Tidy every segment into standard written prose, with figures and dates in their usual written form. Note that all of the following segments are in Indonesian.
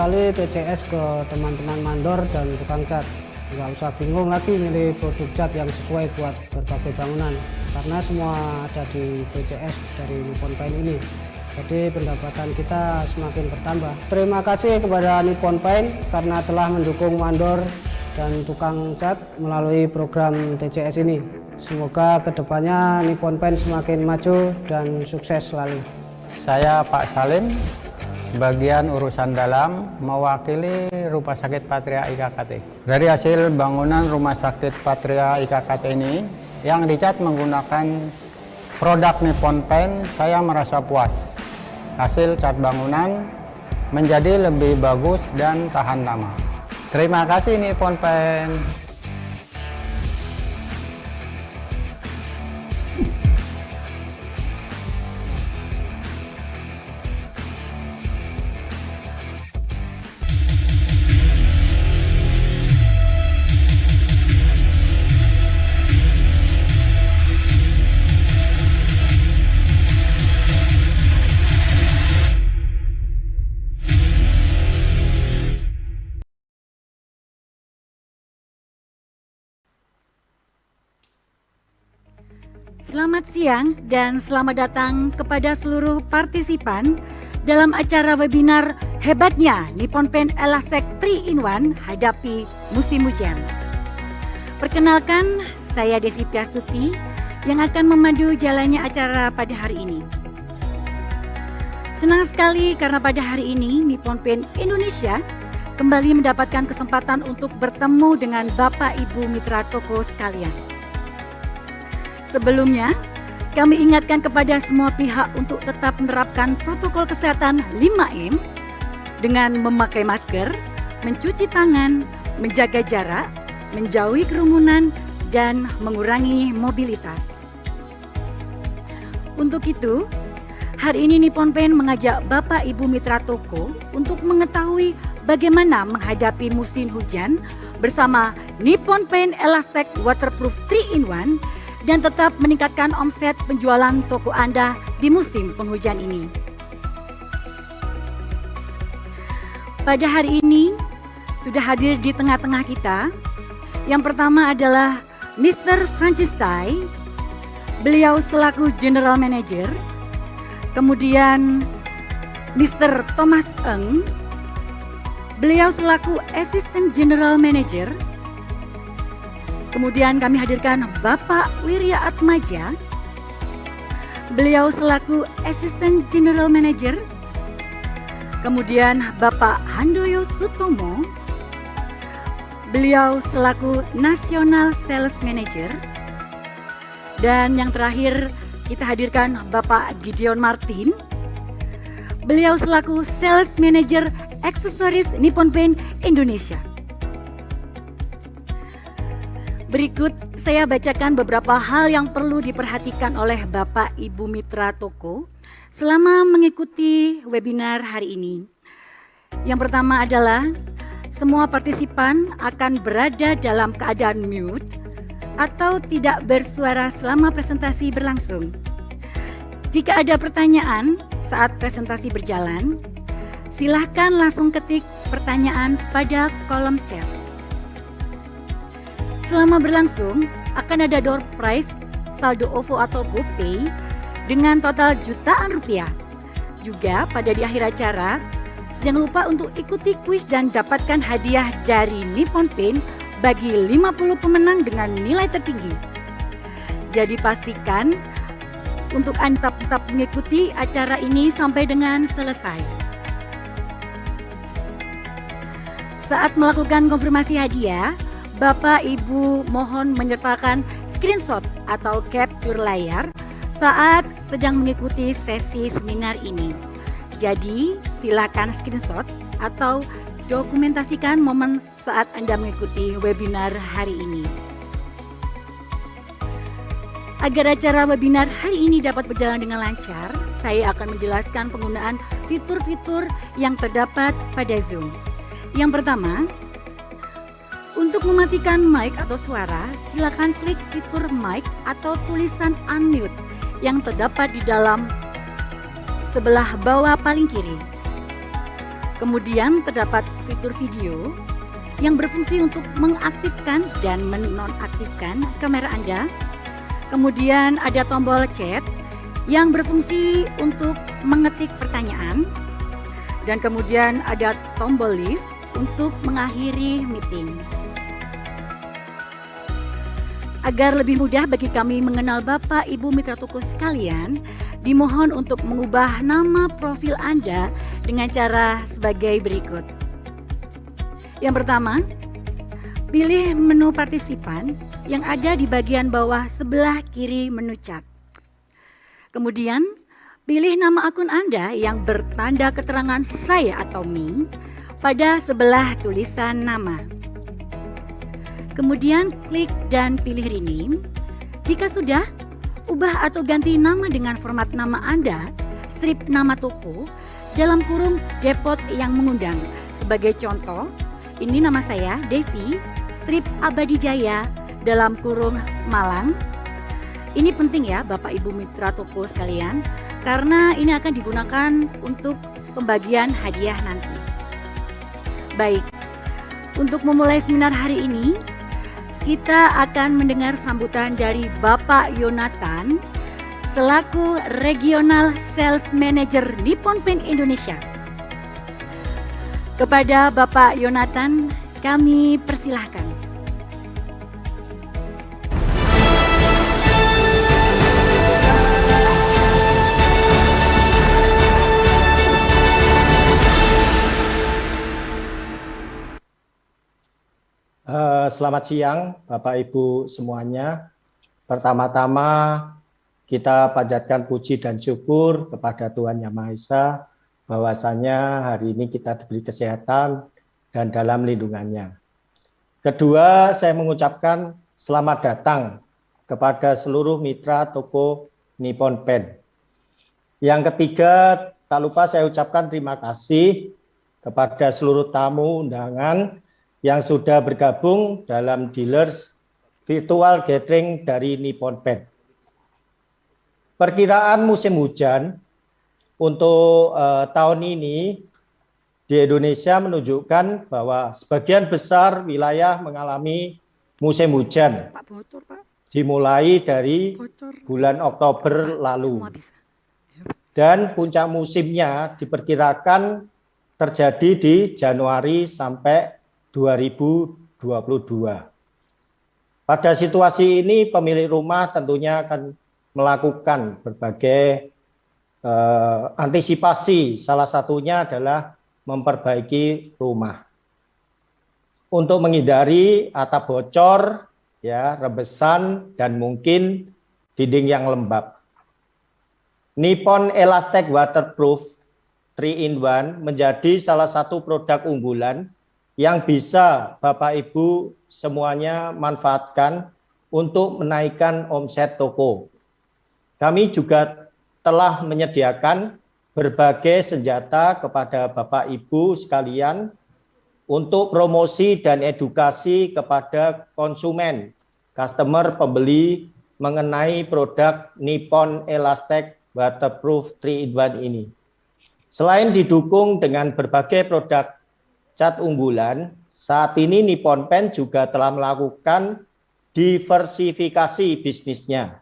sekali TCS ke teman-teman mandor dan tukang cat. Nggak usah bingung lagi milih produk cat yang sesuai buat berbagai bangunan, karena semua ada di TCS dari Nippon Paint ini. Jadi pendapatan kita semakin bertambah. Terima kasih kepada Nippon Paint karena telah mendukung mandor dan tukang cat melalui program TCS ini. Semoga kedepannya Nippon Paint semakin maju dan sukses selalu. Saya Pak Salim, bagian urusan dalam, mewakili Rumah Sakit Patria IKKT. Dari hasil bangunan Rumah Sakit Patria IKKT ini yang dicat menggunakan produk Nippon Paint, saya merasa puas. Hasil cat bangunan menjadi lebih bagus dan tahan lama. Terima kasih Nippon Paint. Selamat siang dan selamat datang kepada seluruh partisipan dalam acara webinar Hebatnya Nippon Paint Elastek 3-in-1 Hadapi Musim Hujan. Perkenalkan, saya Desi Piasuti yang akan memandu jalannya acara pada hari ini. Senang sekali karena pada hari ini Nippon Paint Indonesia kembali mendapatkan kesempatan untuk bertemu dengan Bapak Ibu mitra toko sekalian. Sebelumnya, kami ingatkan kepada semua pihak untuk tetap menerapkan protokol kesehatan 5M dengan memakai masker, mencuci tangan, menjaga jarak, menjauhi kerumunan, dan mengurangi mobilitas. Untuk itu, hari ini Nippon Paint mengajak Bapak Ibu mitra toko untuk mengetahui bagaimana menghadapi musim hujan bersama Nippon Paint Elastek Waterproof 3-in-1 dan tetap meningkatkan omset penjualan toko Anda di musim penghujan ini. Pada hari ini sudah hadir di tengah-tengah kita. Yang pertama adalah Mr. Francis Tai, beliau selaku General Manager. Kemudian Mr. Thomas Eng, beliau selaku Assistant General Manager. Kemudian kami hadirkan Bapak Wirya Atmaja, beliau selaku Assistant General Manager. Kemudian Bapak Handoyo Sutomo, beliau selaku National Sales Manager. Dan yang terakhir kita hadirkan Bapak Gideon Martin, beliau selaku Sales Manager Aksesoris Nippon Paint Indonesia. Berikut saya bacakan beberapa hal yang perlu diperhatikan oleh Bapak Ibu mitra toko selama mengikuti webinar hari ini. Yang pertama adalah semua partisipan akan berada dalam keadaan mute atau tidak bersuara selama presentasi berlangsung. Jika ada pertanyaan saat presentasi berjalan, silahkan langsung ketik pertanyaan pada kolom chat. Selama berlangsung, akan ada door prize, saldo OVO atau GoPay dengan total jutaan rupiah. Juga pada di akhir acara, jangan lupa untuk ikuti kuis dan dapatkan hadiah dari Nippon Paint bagi 50 pemenang dengan nilai tertinggi. Jadi pastikan untuk Anda tetap mengikuti acara ini sampai dengan selesai. Saat melakukan konfirmasi hadiah, Bapak Ibu mohon menyertakan screenshot atau capture layar saat sedang mengikuti sesi seminar ini. Jadi silakan screenshot atau dokumentasikan momen saat Anda mengikuti webinar hari ini. Agar acara webinar hari ini dapat berjalan dengan lancar, saya akan menjelaskan penggunaan fitur-fitur yang terdapat pada Zoom. Yang pertama, untuk mematikan mic atau suara, silakan klik fitur mic atau tulisan unmute yang terdapat di dalam sebelah bawah paling kiri. Kemudian terdapat fitur video yang berfungsi untuk mengaktifkan dan menonaktifkan kamera Anda. Kemudian ada tombol chat yang berfungsi untuk mengetik pertanyaan. Dan kemudian ada tombol leave untuk mengakhiri meeting. Agar lebih mudah bagi kami mengenal Bapak Ibu Mitra Toko sekalian, dimohon untuk mengubah nama profil Anda dengan cara sebagai berikut. Yang pertama, pilih menu partisipan yang ada di bagian bawah sebelah kiri menu chat. Kemudian, pilih nama akun Anda yang bertanda keterangan saya atau me pada sebelah tulisan nama. Kemudian klik dan pilih rename. Jika sudah, ubah atau ganti nama dengan format nama Anda, strip nama toko, dalam kurung depot yang mengundang. Sebagai contoh, ini nama saya, Desi, strip Abadi Jaya, dalam kurung Malang. Ini penting ya Bapak Ibu Mitra Toko sekalian, karena ini akan digunakan untuk pembagian hadiah nanti. Baik, untuk memulai seminar hari ini, kita akan mendengar sambutan dari Bapak Yonatan selaku Regional Sales Manager Nippon Paint Indonesia. Kepada Bapak Yonatan, kami persilahkan. Selamat siang Bapak Ibu semuanya. Pertama-tama kita panjatkan puji dan syukur kepada Tuhan Yang Maha Esa bahwasanya hari ini kita diberi kesehatan dan dalam lindungannya. Kedua, saya mengucapkan selamat datang kepada seluruh mitra toko Nippon Paint. Yang ketiga, tak lupa saya ucapkan terima kasih kepada seluruh tamu undangan yang sudah bergabung dalam dealers virtual gathering dari Nippon Paint. Perkiraan musim hujan untuk tahun ini di Indonesia menunjukkan bahwa sebagian besar wilayah mengalami musim hujan. Pak, bocor, Pak. Dimulai dari bulan Oktober lalu. Dan puncak musimnya diperkirakan terjadi di Januari sampai 2022. Pada situasi ini pemilik rumah tentunya akan melakukan berbagai antisipasi, salah satunya adalah memperbaiki rumah. Untuk menghindari atap bocor, ya, rebesan, dan mungkin dinding yang lembab. Nippon Elastic Waterproof 3-in-1 menjadi salah satu produk unggulan yang bisa Bapak Ibu semuanya manfaatkan untuk menaikkan omset toko. Kami juga telah menyediakan berbagai senjata kepada Bapak Ibu sekalian untuk promosi dan edukasi kepada konsumen, customer, pembeli mengenai produk Nippon Elastic Waterproof 3-in-1 ini. Selain didukung dengan berbagai produk cat unggulan, saat ini Nippon Paint juga telah melakukan diversifikasi bisnisnya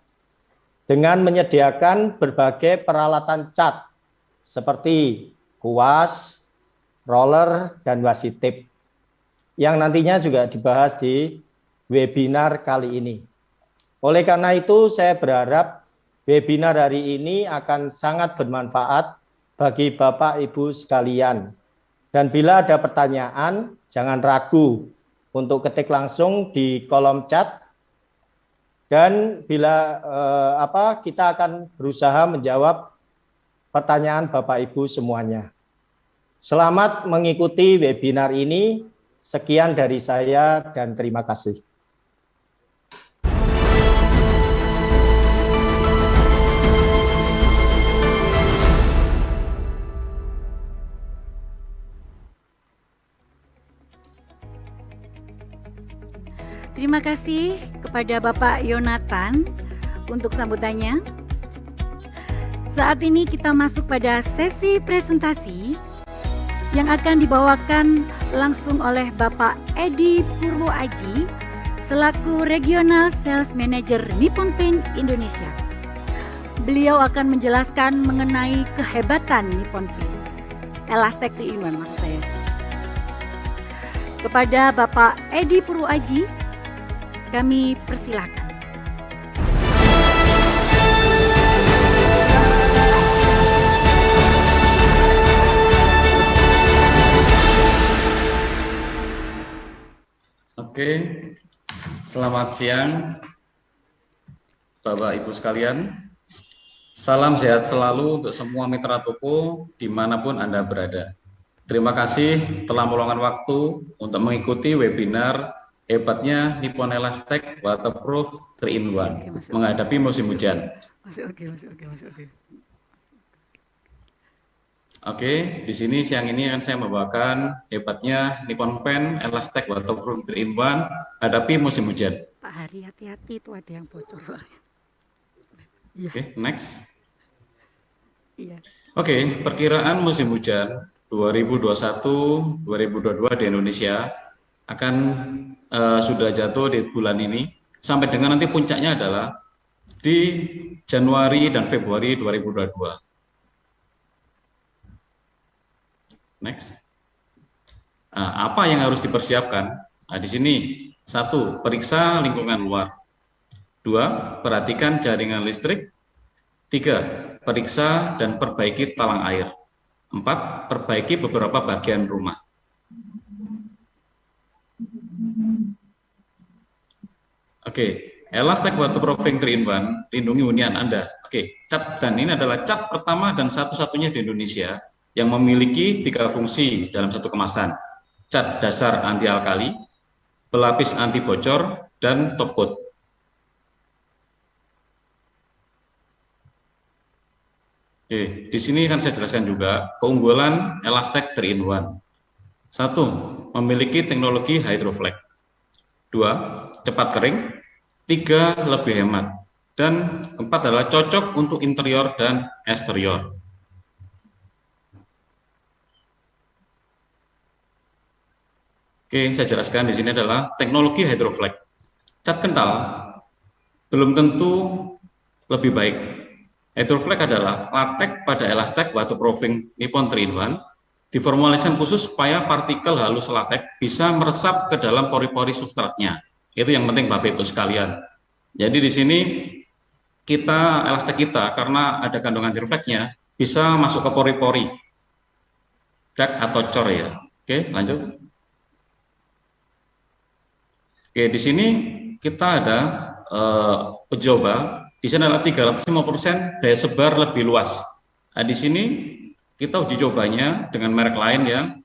dengan menyediakan berbagai peralatan cat seperti kuas, roller, dan washi tape yang nantinya juga dibahas di webinar kali ini. Oleh karena itu, saya berharap webinar hari ini akan sangat bermanfaat bagi Bapak Ibu sekalian. Dan bila ada pertanyaan, jangan ragu untuk ketik langsung di kolom chat. Dan bila kita akan berusaha menjawab pertanyaan Bapak Ibu semuanya. Selamat mengikuti webinar ini. Sekian dari saya dan terima kasih. Terima kasih kepada Bapak Yonatan untuk sambutannya. Saat ini kita masuk pada sesi presentasi yang akan dibawakan langsung oleh Bapak Edi Purwoaji selaku Regional Sales Manager Nippon Paint Indonesia. Beliau akan menjelaskan mengenai kehebatan Nippon Paint, Elastek 3-in-1 maksud saya. Kepada Bapak Edi Purwoaji, kami persilahkan. Oke, selamat siang Bapak Ibu sekalian. Salam sehat selalu untuk semua mitra toko dimanapun Anda berada. Terima kasih telah meluangkan waktu untuk mengikuti webinar hebatnya Nippon Elastek Waterproof 3-in-1 menghadapi musim hujan. Oke, di sini siang ini akan saya membawakan hebatnya Nippon Paint Elastek Waterproof 3-in-1 hadapi musim hujan. Pak Hari, hati-hati itu ada yang bocor. Oke, next. Iya. Oke, perkiraan musim hujan 2021-2022 di Indonesia akan sudah jatuh di bulan ini sampai dengan nanti puncaknya adalah di Januari dan Februari 2022. Next. Apa yang harus dipersiapkan? Di sini 1. Periksa lingkungan luar. 2. Perhatikan jaringan listrik. 3. Periksa dan perbaiki talang air. 4. Perbaiki beberapa bagian rumah. Oke, Elastek Waterproofing 3-in-1 lindungi hunian Anda. Oke, cat dan ini adalah cat pertama dan satu-satunya di Indonesia yang memiliki 3 fungsi dalam satu kemasan. Cat dasar anti alkali, pelapis anti bocor, dan top coat. Oke, di sini akan saya jelaskan juga keunggulan Elastek 3-in-1. 1. Memiliki teknologi Hydroflex. 2. Cepat kering. 3. Lebih hemat. Dan 4 adalah cocok untuk interior dan eksterior. Oke, saya jelaskan di sini adalah teknologi Hydroflex. Cat kental belum tentu lebih baik. Hydroflex adalah latex pada Elastek Waterproofing Nippon 3-in-1 diformulasikan khusus supaya partikel halus latex bisa meresap ke dalam pori-pori substratnya. Itu yang penting Bapak Ibu sekalian. Jadi di sini kita elastek kita karena ada kandungan hydroflexnya bisa masuk ke pori-pori, dak atau cor ya. Oke, lanjut. Oke, di sini kita ada uji coba. Di sini adalah 350% daya sebar lebih luas. Nah, di sini kita uji cobanya dengan merek lain ya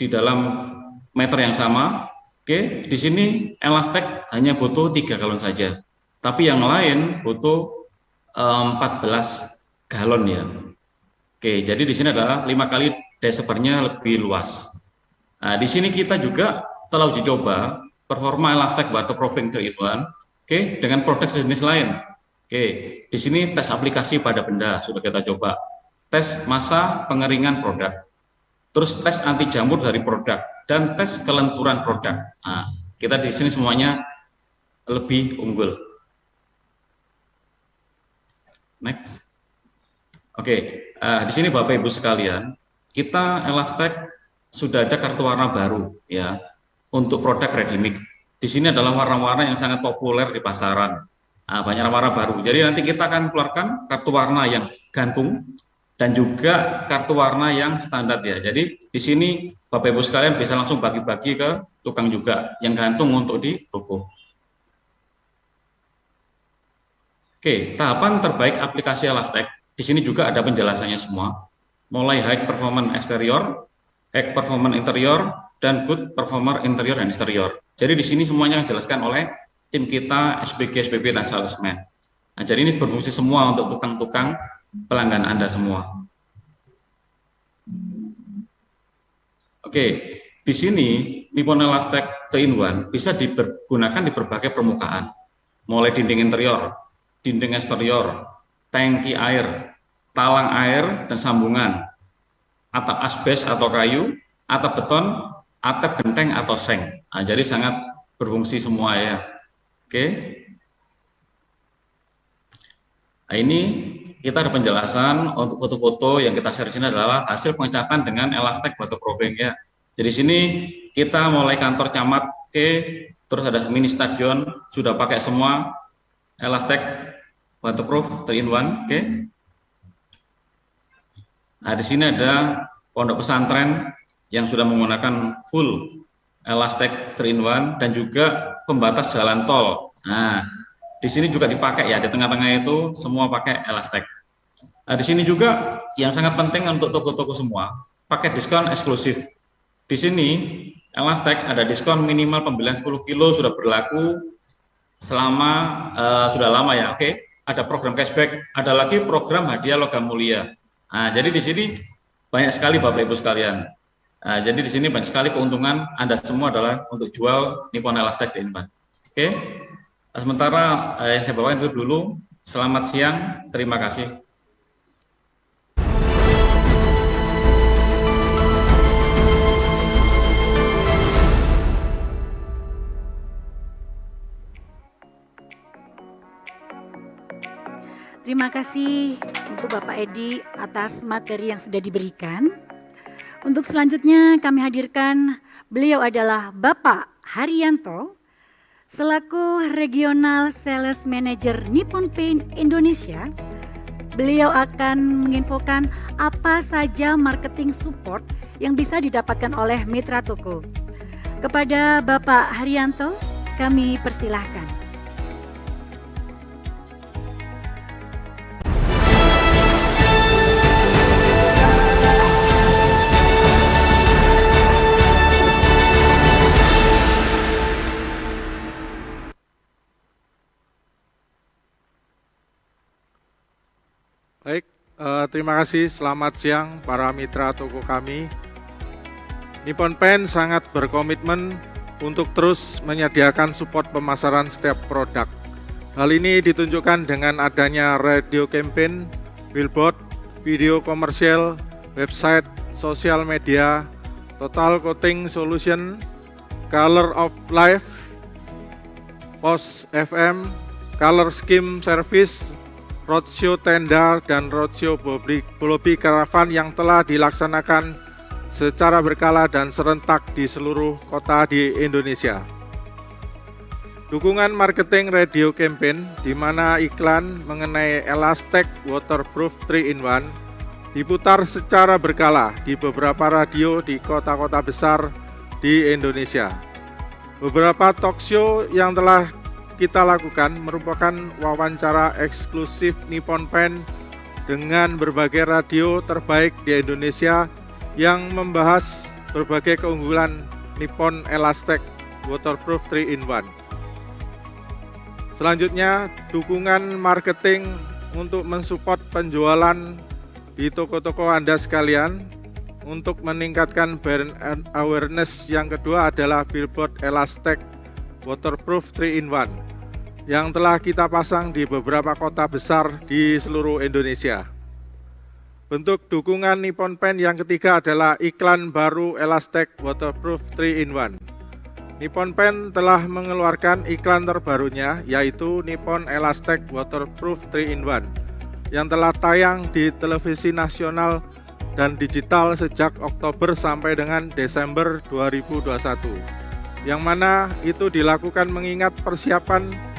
di dalam meter yang sama. Oke, di sini Elastek hanya butuh 3 galon saja. Tapi yang lain butuh 14 galon ya. Oke, jadi di sini adalah 5 kali daya sebarnya lebih luas. Nah, di sini kita juga telah uji coba performa Elastek Waterproofing 3-in-1, oke, dengan produk sejenis lain. Oke, di sini tes aplikasi pada benda sudah kita coba, tes massa pengeringan produk, terus tes anti jamur dari produk dan tes kelenturan produk. Nah, kita di sini semuanya lebih unggul. Next. Oke, di sini Bapak Ibu sekalian, kita Elastek sudah ada kartu warna baru ya. Untuk produk ready mix. Di sini adalah warna-warna yang sangat populer di pasaran. Banyak warna baru. Jadi nanti kita akan keluarkan kartu warna yang gantung dan juga kartu warna yang standar ya. Jadi di sini Bapak Ibu sekalian bisa langsung bagi-bagi ke tukang juga yang gantung untuk di toko. Oke, tahapan terbaik aplikasi Elastek. Di sini juga ada penjelasannya semua. Mulai high performance eksterior, high performance interior, dan good performer interior dan eksterior. Jadi di sini semuanya dijelaskan oleh tim kita SPG, SPB, dan salesman. Nah, jadi ini berfungsi semua untuk tukang-tukang pelanggan Anda semua. Oke, di sini Nippon Elastek 3-in-1 bisa digunakan di berbagai permukaan, mulai dinding interior, dinding eksterior, tangki air, talang air dan sambungan, atap asbes atau kayu, atap beton, atap genteng atau seng. Nah, jadi sangat berfungsi semua ya. Oke. Nah, ini kita ada penjelasan untuk foto-foto yang kita share di sini adalah hasil pengecatan dengan elastek waterproofing ya. Jadi sini kita mulai kantor camat, oke, terus ada mini stadion sudah pakai semua elastek waterproof 3-in-1, oke. Nah, di sini ada pondok pesantren yang sudah menggunakan full elastek 3-in-1 dan juga pembatas jalan tol. Nah, di sini juga dipakai ya, di tengah-tengah itu semua pakai elastek. Nah, di sini juga yang sangat penting untuk toko-toko semua, pakai diskon eksklusif. Di sini elastek ada diskon minimal pembelian 10 kilo sudah berlaku selama sudah lama ya. Oke, ada program cashback, ada lagi program hadiah logam mulia. Nah, jadi di sini banyak sekali Bapak Ibu sekalian. Nah, jadi di sini banyak sekali keuntungan Anda semua adalah untuk jual Nippon Elastek di Inban. Oke. Sementara yang saya bawain itu dulu. Selamat siang, terima kasih. Terima kasih untuk Bapak Edi atas materi yang sudah diberikan. Untuk selanjutnya kami hadirkan, beliau adalah Bapak Haryanto, selaku Regional Sales Manager Nippon Paint Indonesia. Beliau akan menginfokan apa saja marketing support yang bisa didapatkan oleh mitra toko. Kepada Bapak Haryanto, kami persilahkan. Baik, terima kasih. Selamat siang para mitra toko kami. Nippon Paint sangat berkomitmen untuk terus menyediakan support pemasaran setiap produk. Hal ini ditunjukkan dengan adanya radio campaign, billboard, video komersial, website, sosial media, total coating solution, color of life, post FM, color scheme service, roadshow tenda dan roadshow lobby karavan yang telah dilaksanakan secara berkala dan serentak di seluruh kota di Indonesia. Dukungan marketing radio campaign di mana iklan mengenai Elastek Waterproof 3-in-1 diputar secara berkala di beberapa radio di kota-kota besar di Indonesia. Beberapa talk show yang telah kita lakukan merupakan wawancara eksklusif Nippon Paint dengan berbagai radio terbaik di Indonesia yang membahas berbagai keunggulan Nippon Elastek Waterproof 3-in-1. Selanjutnya, dukungan marketing untuk mensupport penjualan di toko-toko Anda sekalian untuk meningkatkan brand awareness. Yang kedua adalah billboard Elastek Waterproof 3-in-1 yang telah kita pasang di beberapa kota besar di seluruh Indonesia. Bentuk dukungan Nippon Paint yang ketiga adalah iklan baru Elastek Waterproof 3-in-1. Nippon Paint telah mengeluarkan iklan terbarunya yaitu Nippon Elastek Waterproof 3-in-1 yang telah tayang di televisi nasional dan digital sejak Oktober sampai dengan Desember 2021. Yang mana itu dilakukan mengingat persiapan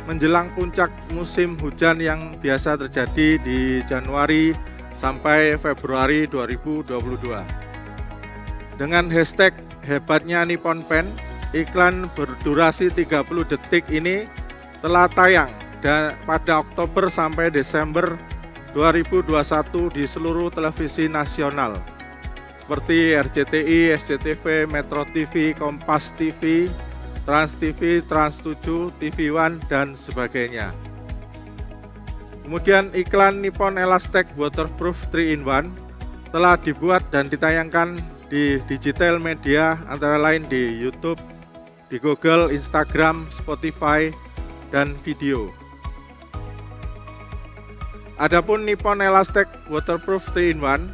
menjelang puncak musim hujan yang biasa terjadi di Januari sampai Februari 2022. Dengan hashtag hebatnya Nippon Paint, iklan berdurasi 30 detik ini telah tayang pada Oktober sampai Desember 2021 di seluruh televisi nasional seperti RCTI, SCTV, Metro TV, Kompas TV, Trans TV, Trans 7, TV One, dan sebagainya. Kemudian iklan Nippon Elastek Waterproof 3-in-1 telah dibuat dan ditayangkan di digital media antara lain di YouTube, di Google, Instagram, Spotify, dan video. Adapun Nippon Elastek Waterproof 3-in-1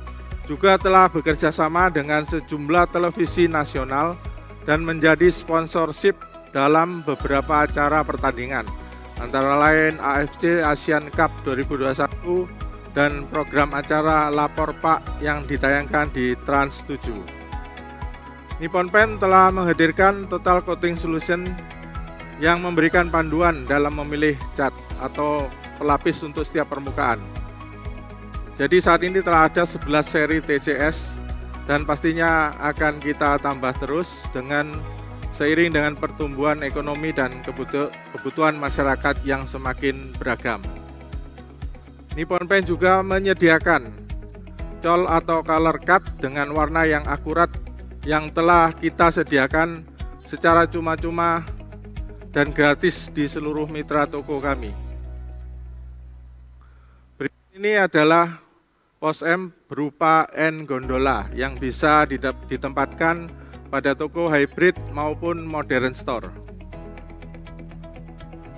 juga telah bekerja sama dengan sejumlah televisi nasional dan menjadi sponsorship dalam beberapa acara pertandingan, antara lain AFC Asian Cup 2021 dan program acara Lapor Pak yang ditayangkan di Trans 7. Nippon Paint telah menghadirkan Total Coating Solution yang memberikan panduan dalam memilih cat atau pelapis untuk setiap permukaan. Jadi saat ini telah ada 11 seri TCS dan pastinya akan kita tambah terus seiring dengan pertumbuhan ekonomi dan kebutuhan masyarakat yang semakin beragam. Nippon Paint juga menyediakan col atau color cut dengan warna yang akurat yang telah kita sediakan secara cuma-cuma dan gratis di seluruh mitra toko kami. Berikut ini adalah pos M berupa N gondola yang bisa ditempatkan pada toko hybrid maupun modern store.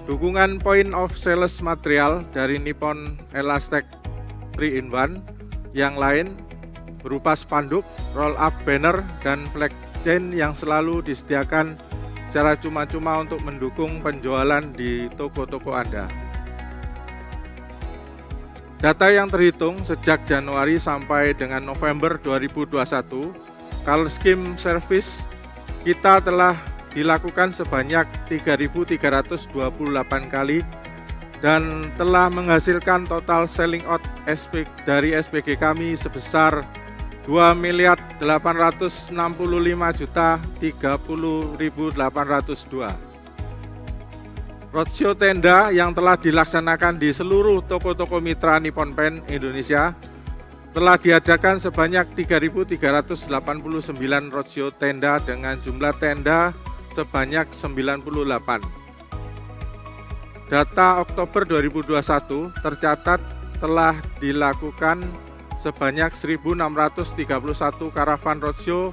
Dukungan point of sales material dari Nippon Elastec 3-in-1 yang lain berupa spanduk, roll up banner, dan flag chain yang selalu disediakan secara cuma-cuma untuk mendukung penjualan di toko-toko Anda. Data yang terhitung sejak Januari sampai dengan November 2021, color scheme service kita telah dilakukan sebanyak 3.328 kali dan telah menghasilkan total selling out dari SPG kami sebesar 2.865.030.802. Roadshow tenda yang telah dilaksanakan di seluruh toko-toko mitra Nippon Paint Indonesia telah diadakan sebanyak 3.389 roadshow tenda dengan jumlah tenda sebanyak 98. Data Oktober 2021 tercatat telah dilakukan sebanyak 1.631 karavan roadshow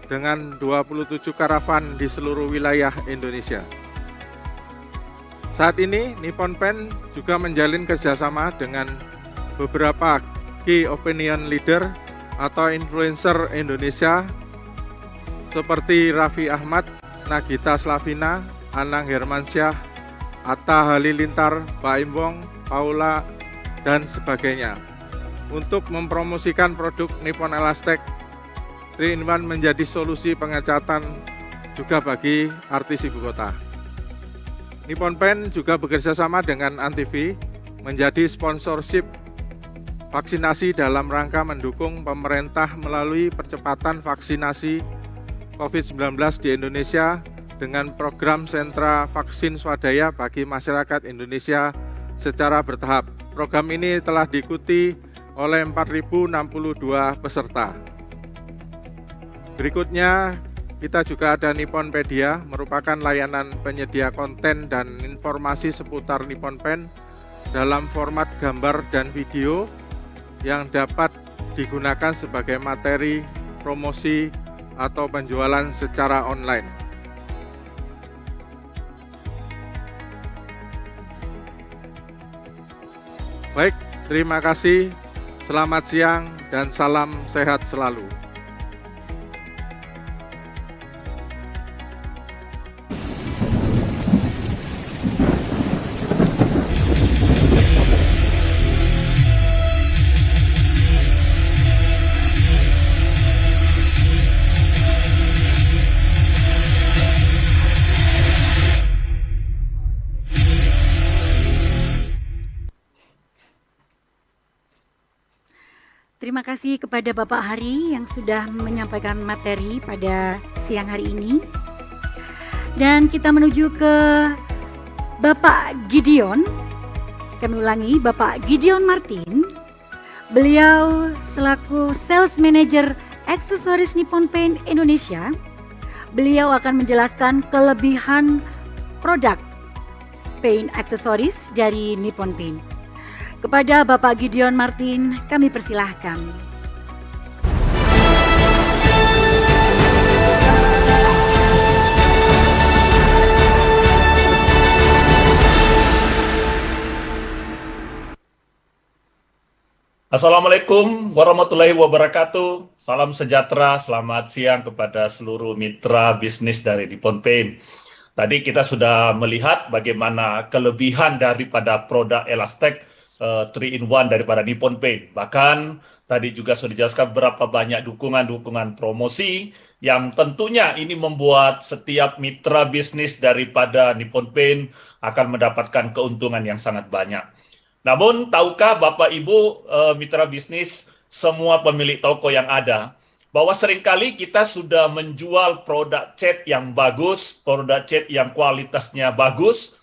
dengan 27 karavan di seluruh wilayah Indonesia. Saat ini Nippon Paint juga menjalin kerjasama dengan beberapa key opinion leader atau influencer Indonesia seperti Raffi Ahmad, Nagita Slavina, Anang Hermansyah, Atta Halilintar, Baim Wong, Paula, dan sebagainya untuk mempromosikan produk Nippon Elastec 3-in-1 menjadi solusi pengecatan juga bagi artis ibu kota. Nippon Paint juga bekerja sama dengan Antv menjadi sponsorship vaksinasi dalam rangka mendukung pemerintah melalui percepatan vaksinasi COVID-19 di Indonesia dengan program sentra vaksin swadaya bagi masyarakat Indonesia secara bertahap. Program ini telah diikuti oleh 4.062 peserta. Berikutnya, kita juga ada Nipponpedia, merupakan layanan penyedia konten dan informasi seputar Nippon Paint dalam format gambar dan video yang dapat digunakan sebagai materi promosi atau penjualan secara online. Baik, terima kasih, selamat siang, dan salam sehat selalu. Terima kasih kepada Bapak Hari yang sudah menyampaikan materi pada siang hari ini. Dan kita menuju ke Bapak Gideon. Kami ulangi, Bapak Gideon Martin. Beliau selaku Sales Manager Aksesoris Nippon Paint Indonesia. Beliau akan menjelaskan kelebihan produk paint aksesoris dari Nippon Paint. Kepada Bapak Gideon Martin, kami persilahkan. Assalamualaikum warahmatullahi wabarakatuh. Salam sejahtera, selamat siang kepada seluruh mitra bisnis dari Nippon Paint. Tadi kita sudah melihat bagaimana kelebihan daripada produk Elastec 3-in-1 daripada Nippon Paint. Bahkan tadi juga sudah dijelaskan berapa banyak dukungan-dukungan promosi yang tentunya ini membuat setiap mitra bisnis daripada Nippon Paint akan mendapatkan keuntungan yang sangat banyak. Namun, tahukah Bapak Ibu mitra bisnis, semua pemilik toko yang ada, bahwa seringkali kita sudah menjual produk cat yang bagus, produk cat yang kualitasnya bagus,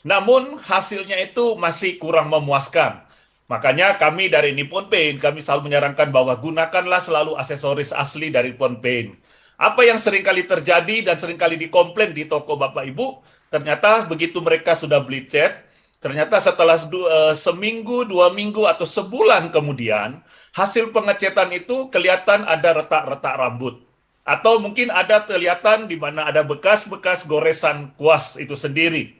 namun hasilnya itu masih kurang memuaskan. Makanya kami dari Nippon Paint, kami selalu menyarankan bahwa gunakanlah selalu aksesoris asli dari Nippon Paint. Apa yang seringkali terjadi dan seringkali dikomplain di toko Bapak Ibu, ternyata begitu mereka sudah beli cat, ternyata setelah seminggu, 2 minggu, atau sebulan kemudian, hasil pengecetan itu kelihatan ada retak-retak rambut. Atau mungkin ada kelihatan di mana ada bekas-bekas goresan kuas itu sendiri.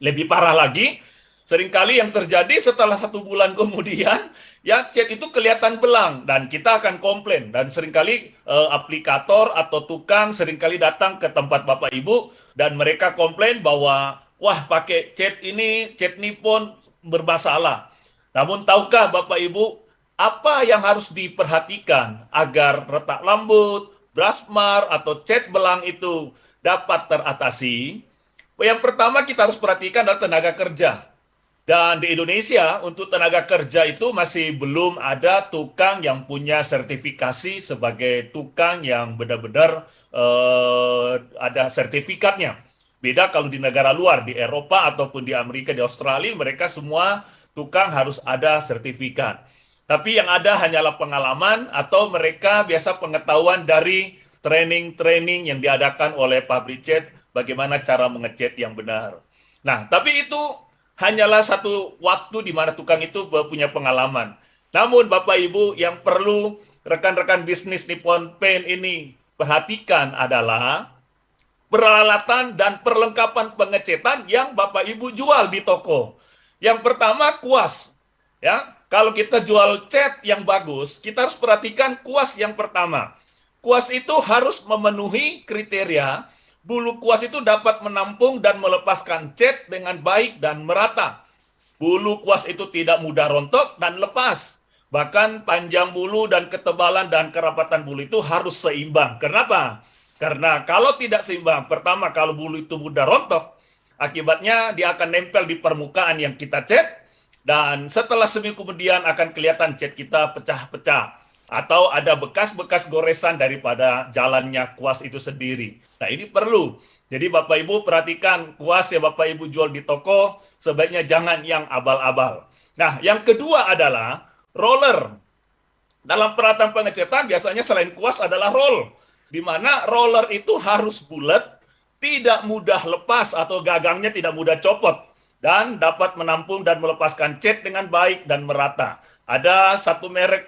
Lebih parah lagi, seringkali yang terjadi setelah 1 bulan kemudian, ya cat itu kelihatan belang dan kita akan komplain. Dan seringkali aplikator atau tukang seringkali datang ke tempat Bapak Ibu dan mereka komplain bahwa wah, pakai cat Nippon bermasalah. Namun tahukah Bapak Ibu, apa yang harus diperhatikan agar retak rambut, brush mark, atau cat belang itu dapat teratasi? Yang pertama kita harus perhatikan adalah tenaga kerja. Dan di Indonesia, untuk tenaga kerja itu masih belum ada tukang yang punya sertifikasi sebagai tukang yang benar-benar ada sertifikatnya. Beda kalau di negara luar, di Eropa ataupun di Amerika, di Australia, mereka semua tukang harus ada sertifikat. Tapi yang ada hanyalah pengalaman atau mereka biasa pengetahuan dari training-training yang diadakan oleh pabrik cat, bagaimana cara mengecat yang benar. Nah, tapi itu hanyalah satu waktu di mana tukang itu punya pengalaman. Namun Bapak Ibu, yang perlu rekan-rekan bisnis Nippon Paint ini perhatikan adalah peralatan dan perlengkapan pengecetan yang Bapak Ibu jual di toko. Yang pertama kuas. Ya, kalau kita jual cat yang bagus, kita harus perhatikan kuas yang pertama. Kuas itu harus memenuhi kriteria bulu kuas itu dapat menampung dan melepaskan cat dengan baik dan merata. Bulu kuas itu tidak mudah rontok dan lepas. Bahkan panjang bulu dan ketebalan dan kerapatan bulu itu harus seimbang. Kenapa? Karena kalau tidak seimbang, pertama kalau bulu itu mudah rontok, akibatnya dia akan nempel di permukaan yang kita cat, dan setelah seminggu kemudian akan kelihatan cat kita pecah-pecah, atau ada bekas-bekas goresan daripada jalannya kuas itu sendiri. Nah ini perlu. Jadi Bapak Ibu perhatikan kuas yang Bapak Ibu jual di toko, sebaiknya jangan yang abal-abal. Nah yang kedua adalah roller. Dalam peralatan pengecetan biasanya selain kuas adalah roll, di mana roller itu harus bulat, tidak mudah lepas atau gagangnya tidak mudah copot, dan dapat menampung dan melepaskan cat dengan baik dan merata. Ada satu merek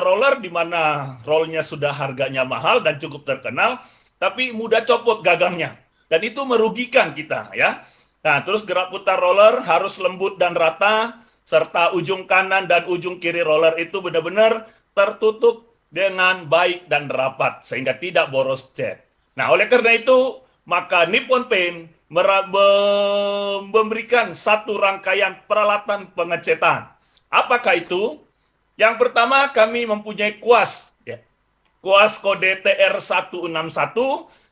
roller di mana rollnya sudah harganya mahal dan cukup terkenal, tapi mudah copot gagangnya, dan itu merugikan kita ya. Nah, terus gerak putar roller harus lembut dan rata, serta ujung kanan dan ujung kiri roller itu benar-benar tertutup dengan baik dan rapat, sehingga tidak boros cat. Nah, oleh karena itu, maka Nippon Paint memberikan satu rangkaian peralatan pengecetan. Apakah itu? Yang pertama, kami mempunyai kuas. Ya. Kuas kode TR161,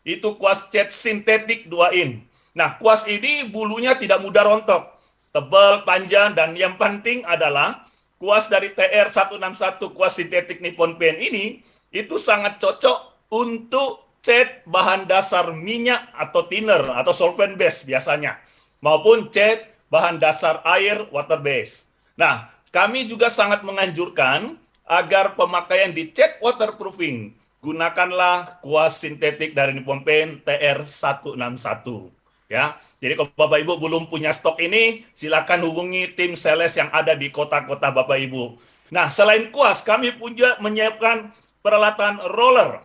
itu kuas cat sintetik 2-in. Nah, kuas ini bulunya tidak mudah rontok, tebal, panjang, dan yang penting adalah kuas dari TR161, kuas sintetik Nippon Paint ini, itu sangat cocok untuk cat bahan dasar minyak atau thinner atau solvent base biasanya, maupun cat bahan dasar air water base. Nah, kami juga sangat menganjurkan agar pemakaian di cat waterproofing, gunakanlah kuas sintetik dari Nippon Paint TR161. Ya, jadi kalau Bapak Ibu belum punya stok ini, silakan hubungi tim sales yang ada di kota-kota Bapak Ibu. Nah, selain kuas, kami punya menyiapkan peralatan roller.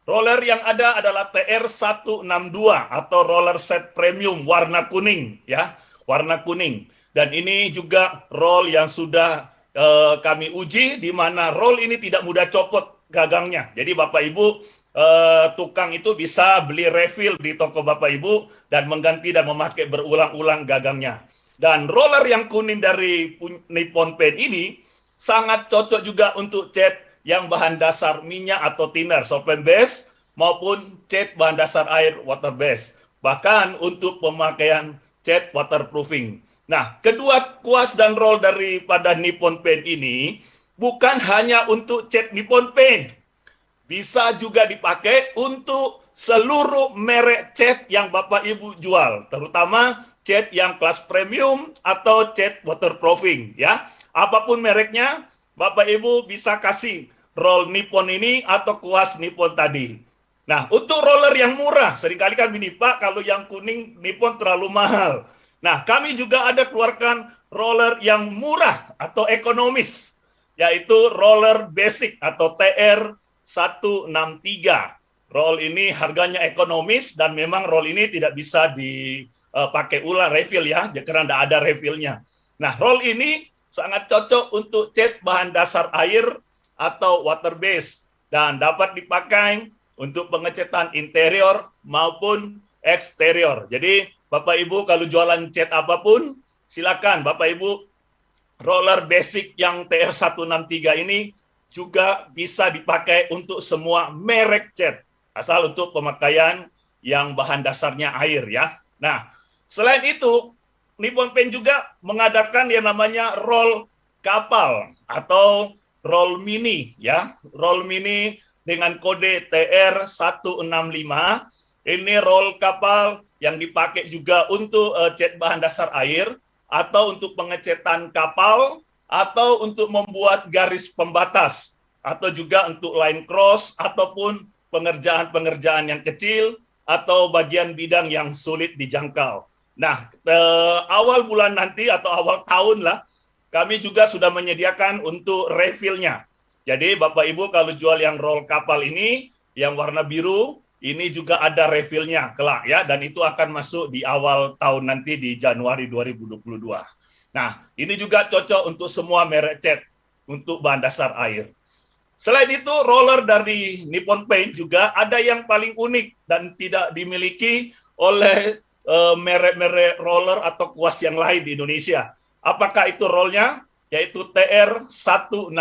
Roller yang ada adalah TR162 atau roller set premium warna kuning, ya, warna kuning. Dan ini juga roll yang sudah kami uji di mana roll ini tidak mudah copot gagangnya. Jadi Bapak Ibu tukang itu bisa beli refill di toko Bapak Ibu dan mengganti dan memakai berulang-ulang gagangnya. Dan roller yang kuning dari Nippon Paint ini sangat cocok juga untuk cat yang bahan dasar minyak atau thinner, solvent base, maupun cat bahan dasar air, water base. Bahkan untuk pemakaian cat waterproofing. Nah, kedua kuas dan roll daripada Nippon Paint ini bukan hanya untuk cat Nippon Paint. Bisa juga dipakai untuk seluruh merek cat yang Bapak Ibu jual, terutama cat yang kelas premium atau cat waterproofing ya. Apapun mereknya, Bapak Ibu bisa kasih roll Nippon ini atau kuas Nippon tadi. Nah, untuk roller yang murah, seringkali kan ini Pak, kalau yang kuning Nippon terlalu mahal. Nah, kami juga ada keluarkan roller yang murah atau ekonomis, yaitu roller basic atau TR163. Roll ini harganya ekonomis dan memang roll ini tidak bisa dipakai ulang refill ya, karena tidak ada refillnya. Nah, roll ini sangat cocok untuk cat bahan dasar air atau water base dan dapat dipakai untuk pengecatan interior maupun eksterior. Jadi Bapak Ibu kalau jualan cat apapun, silakan Bapak Ibu roller basic yang TR163 ini juga bisa dipakai untuk semua merek cat, asal untuk pemakaian yang bahan dasarnya air ya. Nah, selain itu Nippon Paint juga mengadakan yang namanya roll kapal atau roll mini ya. Roll mini dengan kode TR165. Ini roll kapal yang dipakai juga untuk cat bahan dasar air atau untuk pengecetan kapal atau untuk membuat garis pembatas atau juga untuk line cross ataupun pengerjaan-pengerjaan yang kecil atau bagian bidang yang sulit dijangkau. Nah, awal bulan nanti atau awal tahun lah, kami juga sudah menyediakan untuk refillnya. Jadi Bapak Ibu kalau jual yang roll kapal ini, yang warna biru, ini juga ada refillnya kelak ya, dan itu akan masuk di awal tahun nanti di Januari 2022. Nah, ini juga cocok untuk semua merek cat untuk bahan dasar air. Selain itu, roller dari Nippon Paint juga ada yang paling unik dan tidak dimiliki oleh merek-merek roller atau kuas yang lain di Indonesia. Apakah itu rollnya? Yaitu TR160,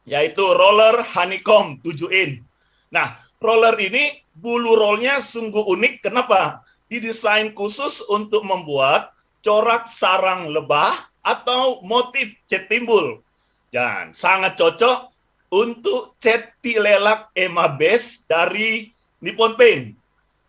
yaitu roller honeycomb 7 in. Nah, roller ini bulu rollnya sungguh unik. Kenapa? Didesain khusus untuk membuat corak sarang lebah atau motif cat timbul. Dan sangat cocok untuk cat tilelak EMA base dari Nippon Paint.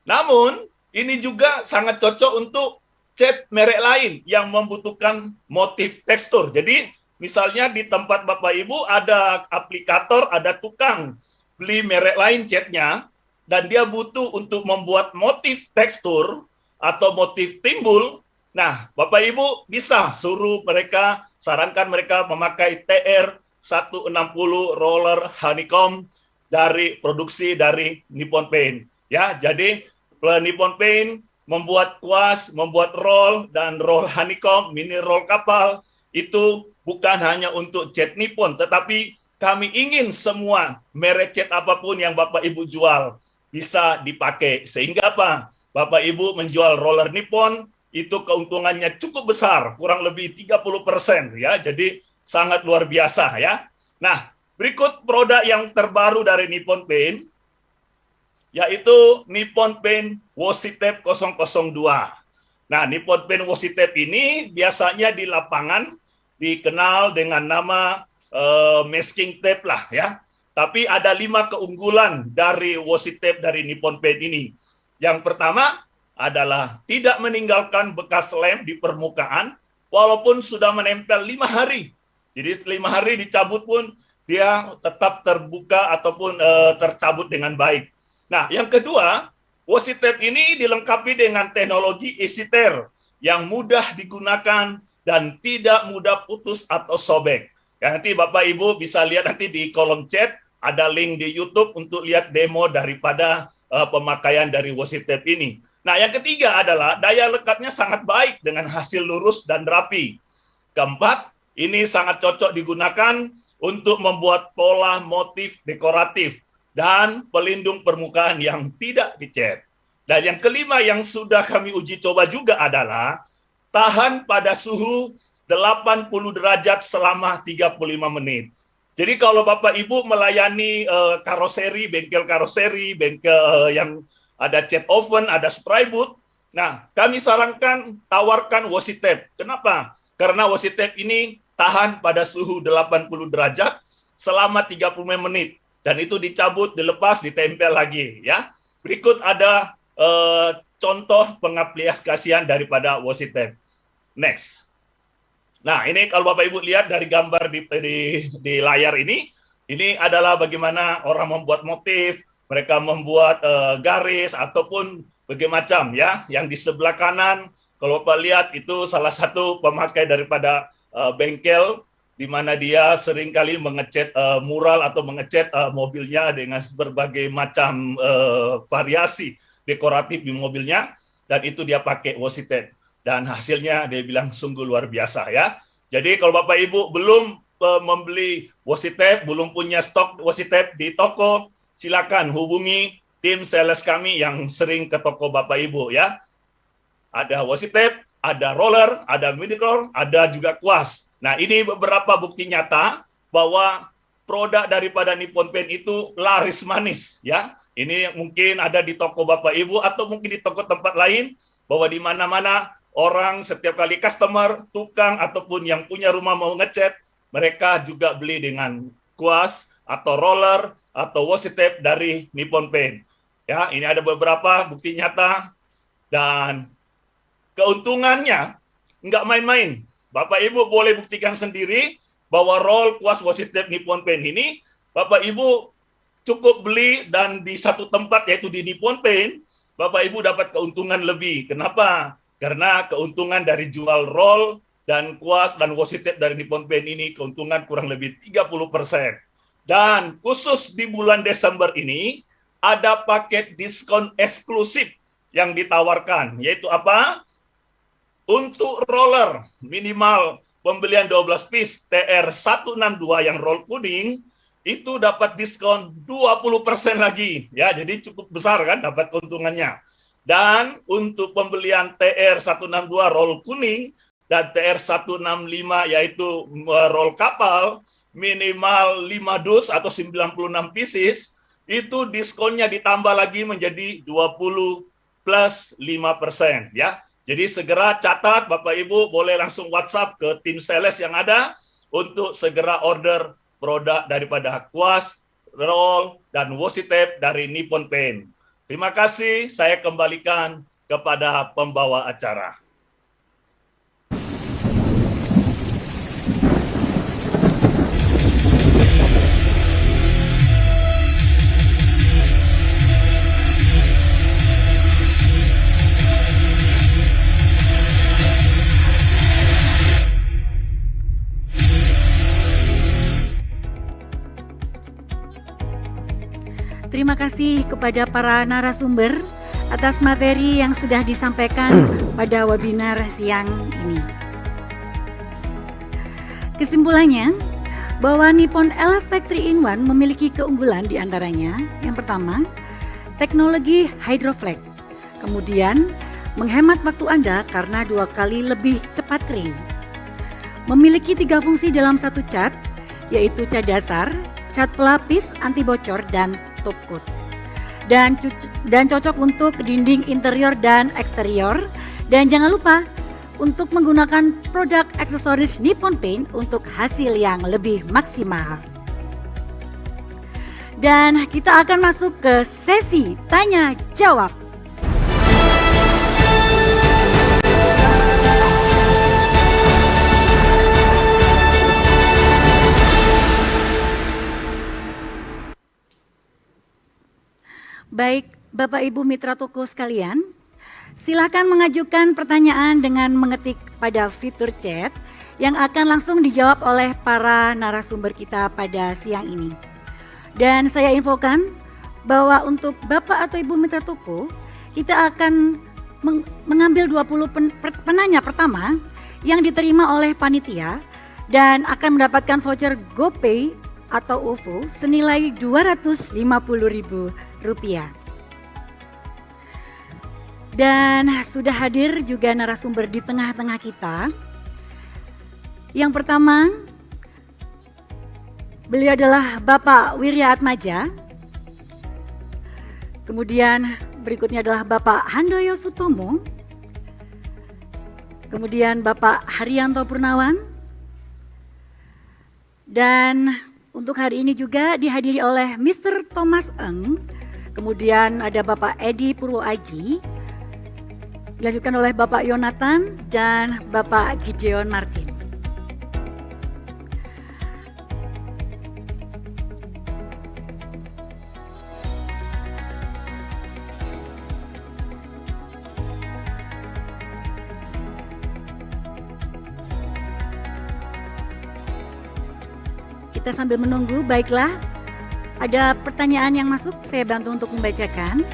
Namun, ini juga sangat cocok untuk cat merek lain yang membutuhkan motif tekstur. Jadi, misalnya di tempat Bapak Ibu ada aplikator, ada tukang beli merek lain catnya, dan dia butuh untuk membuat motif tekstur atau motif timbul. Nah, Bapak Ibu bisa suruh mereka, sarankan mereka memakai TR160 roller honeycomb dari produksi dari Nippon Paint. Ya, jadi Nippon Paint membuat kuas, membuat roll dan roll honeycomb, mini roll kapal itu bukan hanya untuk cat Nippon, tetapi kami ingin semua merek cat apapun yang Bapak Ibu jual bisa dipakai. Sehingga apa? Bapak Ibu menjual roller Nippon itu keuntungannya cukup besar, kurang lebih 30% ya. Jadi sangat luar biasa ya. Nah, berikut produk yang terbaru dari Nippon Paint yaitu Nippon Paint Washi Tape 002. Nah, Nippon Paint Washi Tape ini biasanya di lapangan dikenal dengan nama masking tape lah ya. Tapi ada 5 keunggulan dari washi tape dari Nippon Paint ini. Yang pertama adalah tidak meninggalkan bekas lem di permukaan walaupun sudah menempel 5 hari. Jadi 5 hari dicabut pun dia tetap terbuka ataupun tercabut dengan baik. Nah, yang kedua, washi tape ini dilengkapi dengan teknologi easy tear yang mudah digunakan dan tidak mudah putus atau sobek. Ya, nanti Bapak Ibu bisa lihat nanti di kolom chat ada link di YouTube untuk lihat demo daripada pemakaian dari washi tape ini. Nah, yang ketiga adalah daya lekatnya sangat baik dengan hasil lurus dan rapi. Keempat, Ini sangat cocok digunakan untuk membuat pola motif dekoratif dan pelindung permukaan yang tidak dicat. Dan yang kelima yang sudah kami uji coba juga adalah tahan pada suhu 80 derajat selama 35 menit. Jadi kalau Bapak Ibu melayani karoseri, bengkel yang ada cat oven, ada spray booth, nah kami sarankan tawarkan washi tape. Kenapa? Karena washi tape ini tahan pada suhu 80 derajat selama 35 menit. Dan itu dicabut, dilepas, ditempel lagi. Ya. Berikut ada contoh pengaplikasian daripada washi tape. Next. Nah, ini kalau Bapak Ibu lihat dari gambar di layar ini adalah bagaimana orang membuat motif, mereka membuat garis ataupun berbagai macam ya. Yang di sebelah kanan kalau Bapak lihat itu salah satu pemakai daripada bengkel di mana dia seringkali mengecat mural atau mengecat mobilnya dengan berbagai macam variasi dekoratif di mobilnya, dan itu dia pakai washi tape. Dan hasilnya dia bilang sungguh luar biasa ya. Jadi kalau Bapak Ibu belum membeli washi tape, belum punya stok washi tape di toko, silakan hubungi tim sales kami yang sering ke toko Bapak Ibu ya. Ada washi tape, ada roller, ada midi roller, ada juga kuas. Nah, ini beberapa bukti nyata bahwa produk daripada Nippon Paint itu laris manis ya. Ini mungkin ada di toko Bapak Ibu atau mungkin di toko tempat lain, bahwa di mana-mana orang setiap kali customer, tukang ataupun yang punya rumah mau ngecat, mereka juga beli dengan kuas atau roller atau washi tape dari Nippon Paint. Ya, ini ada beberapa bukti nyata dan keuntungannya nggak main-main. Bapak Ibu boleh buktikan sendiri bahwa roll kuas washi tape Nippon Paint ini Bapak Ibu cukup beli dan di satu tempat yaitu di Nippon Paint, Bapak Ibu dapat keuntungan lebih. Kenapa? Karena keuntungan dari jual roll dan kuas dan washi tape dari Nippon Paint ini keuntungan kurang lebih 30%. Dan khusus di bulan Desember ini ada paket diskon eksklusif yang ditawarkan, yaitu apa? Untuk roller minimal pembelian 12 piece TR162 yang roll kuning itu dapat diskon 20% lagi. Ya, jadi cukup besar kan dapat keuntungannya. Dan untuk pembelian TR162 roll kuning dan TR165 yaitu roll kapal minimal 5 dus atau 96 pieces, itu diskonnya ditambah lagi menjadi 20 plus 5% ya. Jadi segera catat, Bapak Ibu boleh langsung WhatsApp ke tim sales yang ada untuk segera order produk daripada kuas, roll, dan washi tape dari Nippon Paint. Terima kasih, saya kembalikan kepada pembawa acara. Terima kasih kepada para narasumber atas materi yang sudah disampaikan pada webinar siang ini. Kesimpulannya, bahwa Nippon Elastec 3-in-1 memiliki keunggulan di antaranya. Yang pertama, teknologi Hydroflex. Kemudian, menghemat waktu Anda karena 2 kali lebih cepat kering. Memiliki 3 fungsi dalam satu cat, yaitu cat dasar, cat pelapis, anti bocor, dan top coat. Dan cocok untuk dinding interior dan eksterior. Dan jangan lupa untuk menggunakan produk aksesoris Nippon Paint untuk hasil yang lebih maksimal. Dan kita akan masuk ke sesi tanya jawab. Baik, Bapak Ibu mitra toko sekalian, silakan mengajukan pertanyaan dengan mengetik pada fitur chat yang akan langsung dijawab oleh para narasumber kita pada siang ini. Dan saya infokan bahwa untuk Bapak atau Ibu mitra toko, kita akan mengambil 20 penanya pertama yang diterima oleh panitia dan akan mendapatkan voucher GoPay atau OVO senilai Rp250.000. Dan sudah hadir juga narasumber di tengah-tengah kita. Yang pertama, beliau adalah Bapak Wirya Atmaja. Kemudian berikutnya adalah Bapak Handoyo Sutomo. Kemudian Bapak Haryanto Purnawan. Dan untuk hari ini juga dihadiri oleh Mr. Thomas Eng. Kemudian ada Bapak Edi Purwoaji. Dilanjutkan oleh Bapak Yonatan dan Bapak Gideon Martin. Kita sambil menunggu, baiklah. Ada pertanyaan yang masuk, saya bantu untuk membacakan.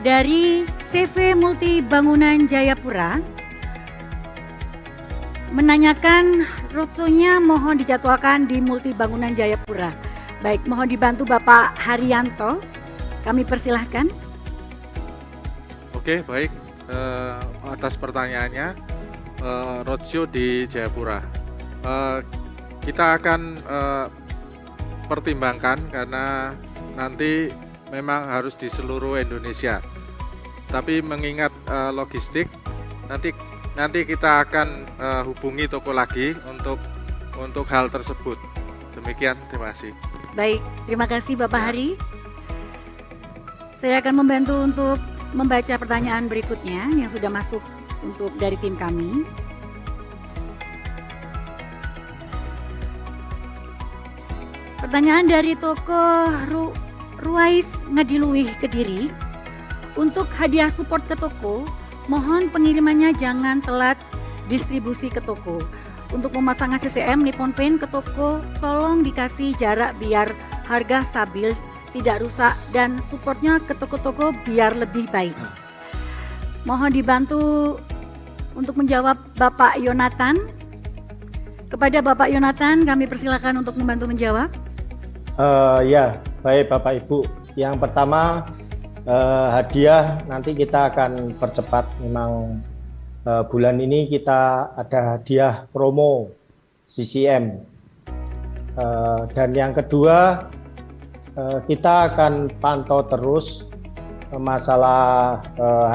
Dari CV Multi Bangunan Jayapura, menanyakan roadshow-nya mohon dijadwalkan di Multi Bangunan Jayapura. Baik, mohon dibantu Bapak Haryanto, kami persilahkan. Oke, baik. Atas pertanyaannya, roadshow di Jayapura. Kita akan pertimbangkan karena nanti memang harus di seluruh Indonesia. Tapi mengingat logistik, nanti kita akan hubungi toko lagi untuk hal tersebut. Demikian, terima kasih. Baik, terima kasih Bapak Hari. Saya akan membantu untuk membaca pertanyaan berikutnya yang sudah masuk untuk dari tim kami. Pertanyaan dari toko Ruais Ngadiluih Kediri. Untuk hadiah support ke toko, mohon pengirimannya jangan telat distribusi ke toko. Untuk memasang CCM Nippon Paint ke toko, tolong dikasih jarak biar harga stabil, tidak rusak, dan supportnya ke toko-toko biar lebih baik. Mohon dibantu untuk menjawab Bapak Yonatan. Kepada Bapak Yonatan, kami persilakan untuk membantu menjawab. Ya, baik Bapak Ibu. Yang pertama, hadiah nanti kita akan percepat. Memang bulan ini kita ada hadiah promo CCM. Dan yang kedua, kita akan pantau terus masalah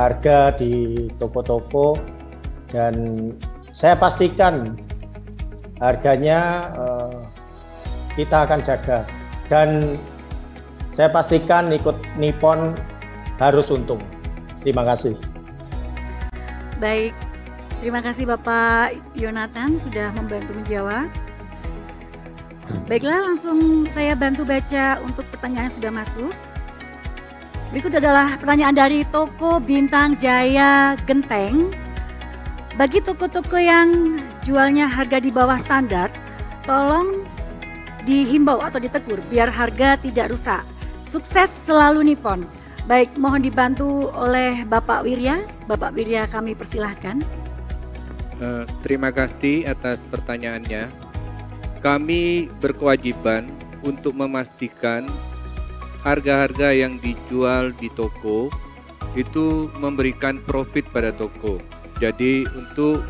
harga di toko-toko, dan saya pastikan harganya kita akan jaga, dan saya pastikan ikut Nippon harus untung. Terima kasih. Baik, terima kasih Bapak Yonatan sudah membantu menjawab. Baiklah, langsung saya bantu baca untuk pertanyaan yang sudah masuk. Berikut adalah pertanyaan dari toko Bintang Jaya Genteng. Bagi toko-toko yang jualnya harga di bawah standar, tolong dihimbau atau ditegur biar harga tidak rusak. Sukses selalu Nippon. Baik, mohon dibantu oleh Bapak Wirya. Bapak Wirya, kami persilahkan. Terima kasih atas pertanyaannya. Kami berkewajiban untuk memastikan harga-harga yang dijual di toko itu memberikan profit pada toko. Jadi untuk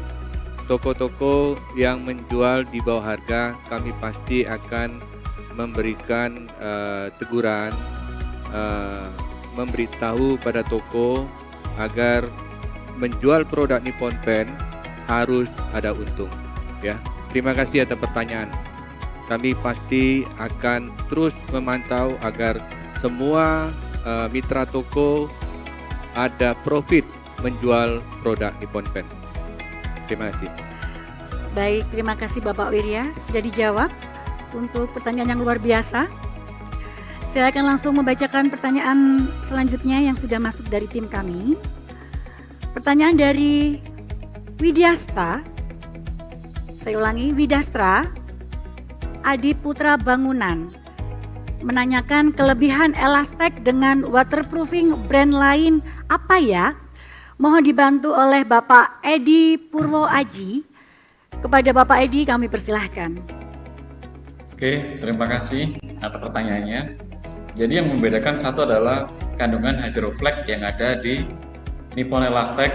toko-toko yang menjual di bawah harga, kami pasti akan memberikan teguran, memberitahu pada toko agar menjual produk Nippon Paint harus ada untung. Ya, terima kasih atas pertanyaan. Kami pasti akan terus memantau agar semua mitra toko ada profit menjual produk Nippon Paint. Terima kasih. Baik, terima kasih Bapak Wirya sudah dijawab untuk pertanyaan yang luar biasa. Saya akan langsung membacakan pertanyaan selanjutnya yang sudah masuk dari tim kami. Pertanyaan dari Widyasta. Saya ulangi, Widastra Adi Putra Bangunan menanyakan kelebihan Elastek dengan waterproofing brand lain apa ya? Mohon dibantu oleh Bapak Edi Purwoaji Kepada Bapak Edi kami persilahkan. Oke, terima kasih atas pertanyaannya. Jadi yang membedakan satu adalah kandungan hydroflex yang ada di Nippon Elastec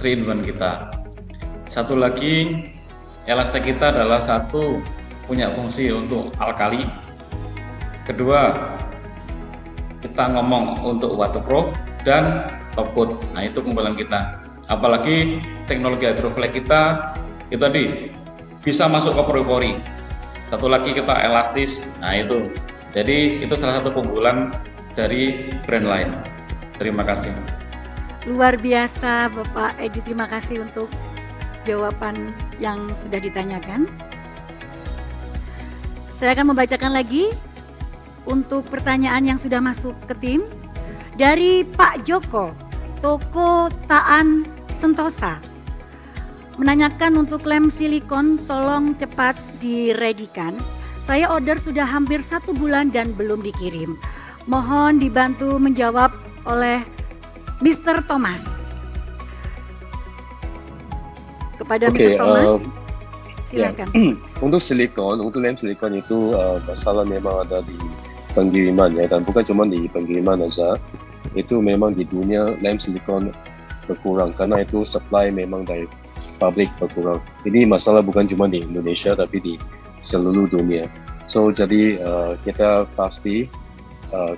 3-in-1 kita. Satu lagi, Elastec kita adalah satu punya fungsi untuk alkali. Kedua, kita ngomong untuk waterproof dan top coat. Nah, itu keunggulan kita. Apalagi teknologi hydroflex kita itu tadi bisa masuk ke pori-pori. Satu lagi kita elastis. Nah, itu. Jadi itu salah satu keunggulan dari brand lain. Terima kasih. Luar biasa Bapak Edi, terima kasih untuk jawaban yang sudah ditanyakan. Saya akan membacakan lagi untuk pertanyaan yang sudah masuk ke tim. Dari Pak Joko, Toko Taan Sentosa, menanyakan untuk lem silikon tolong cepat diredikan. Saya order sudah hampir 1 bulan dan belum dikirim. Mohon dibantu menjawab oleh Mr. Thomas. Kepada Mr. Thomas, silakan. Untuk lem silikon itu masalah memang ada di pengiriman ya, dan bukan cuma di pengiriman aja. Itu memang di dunia lem silikon berkurang karena itu supply memang dari pabrik berkurang. Ini masalah bukan cuma di Indonesia tapi di seluruh dunia. So jadi kita pasti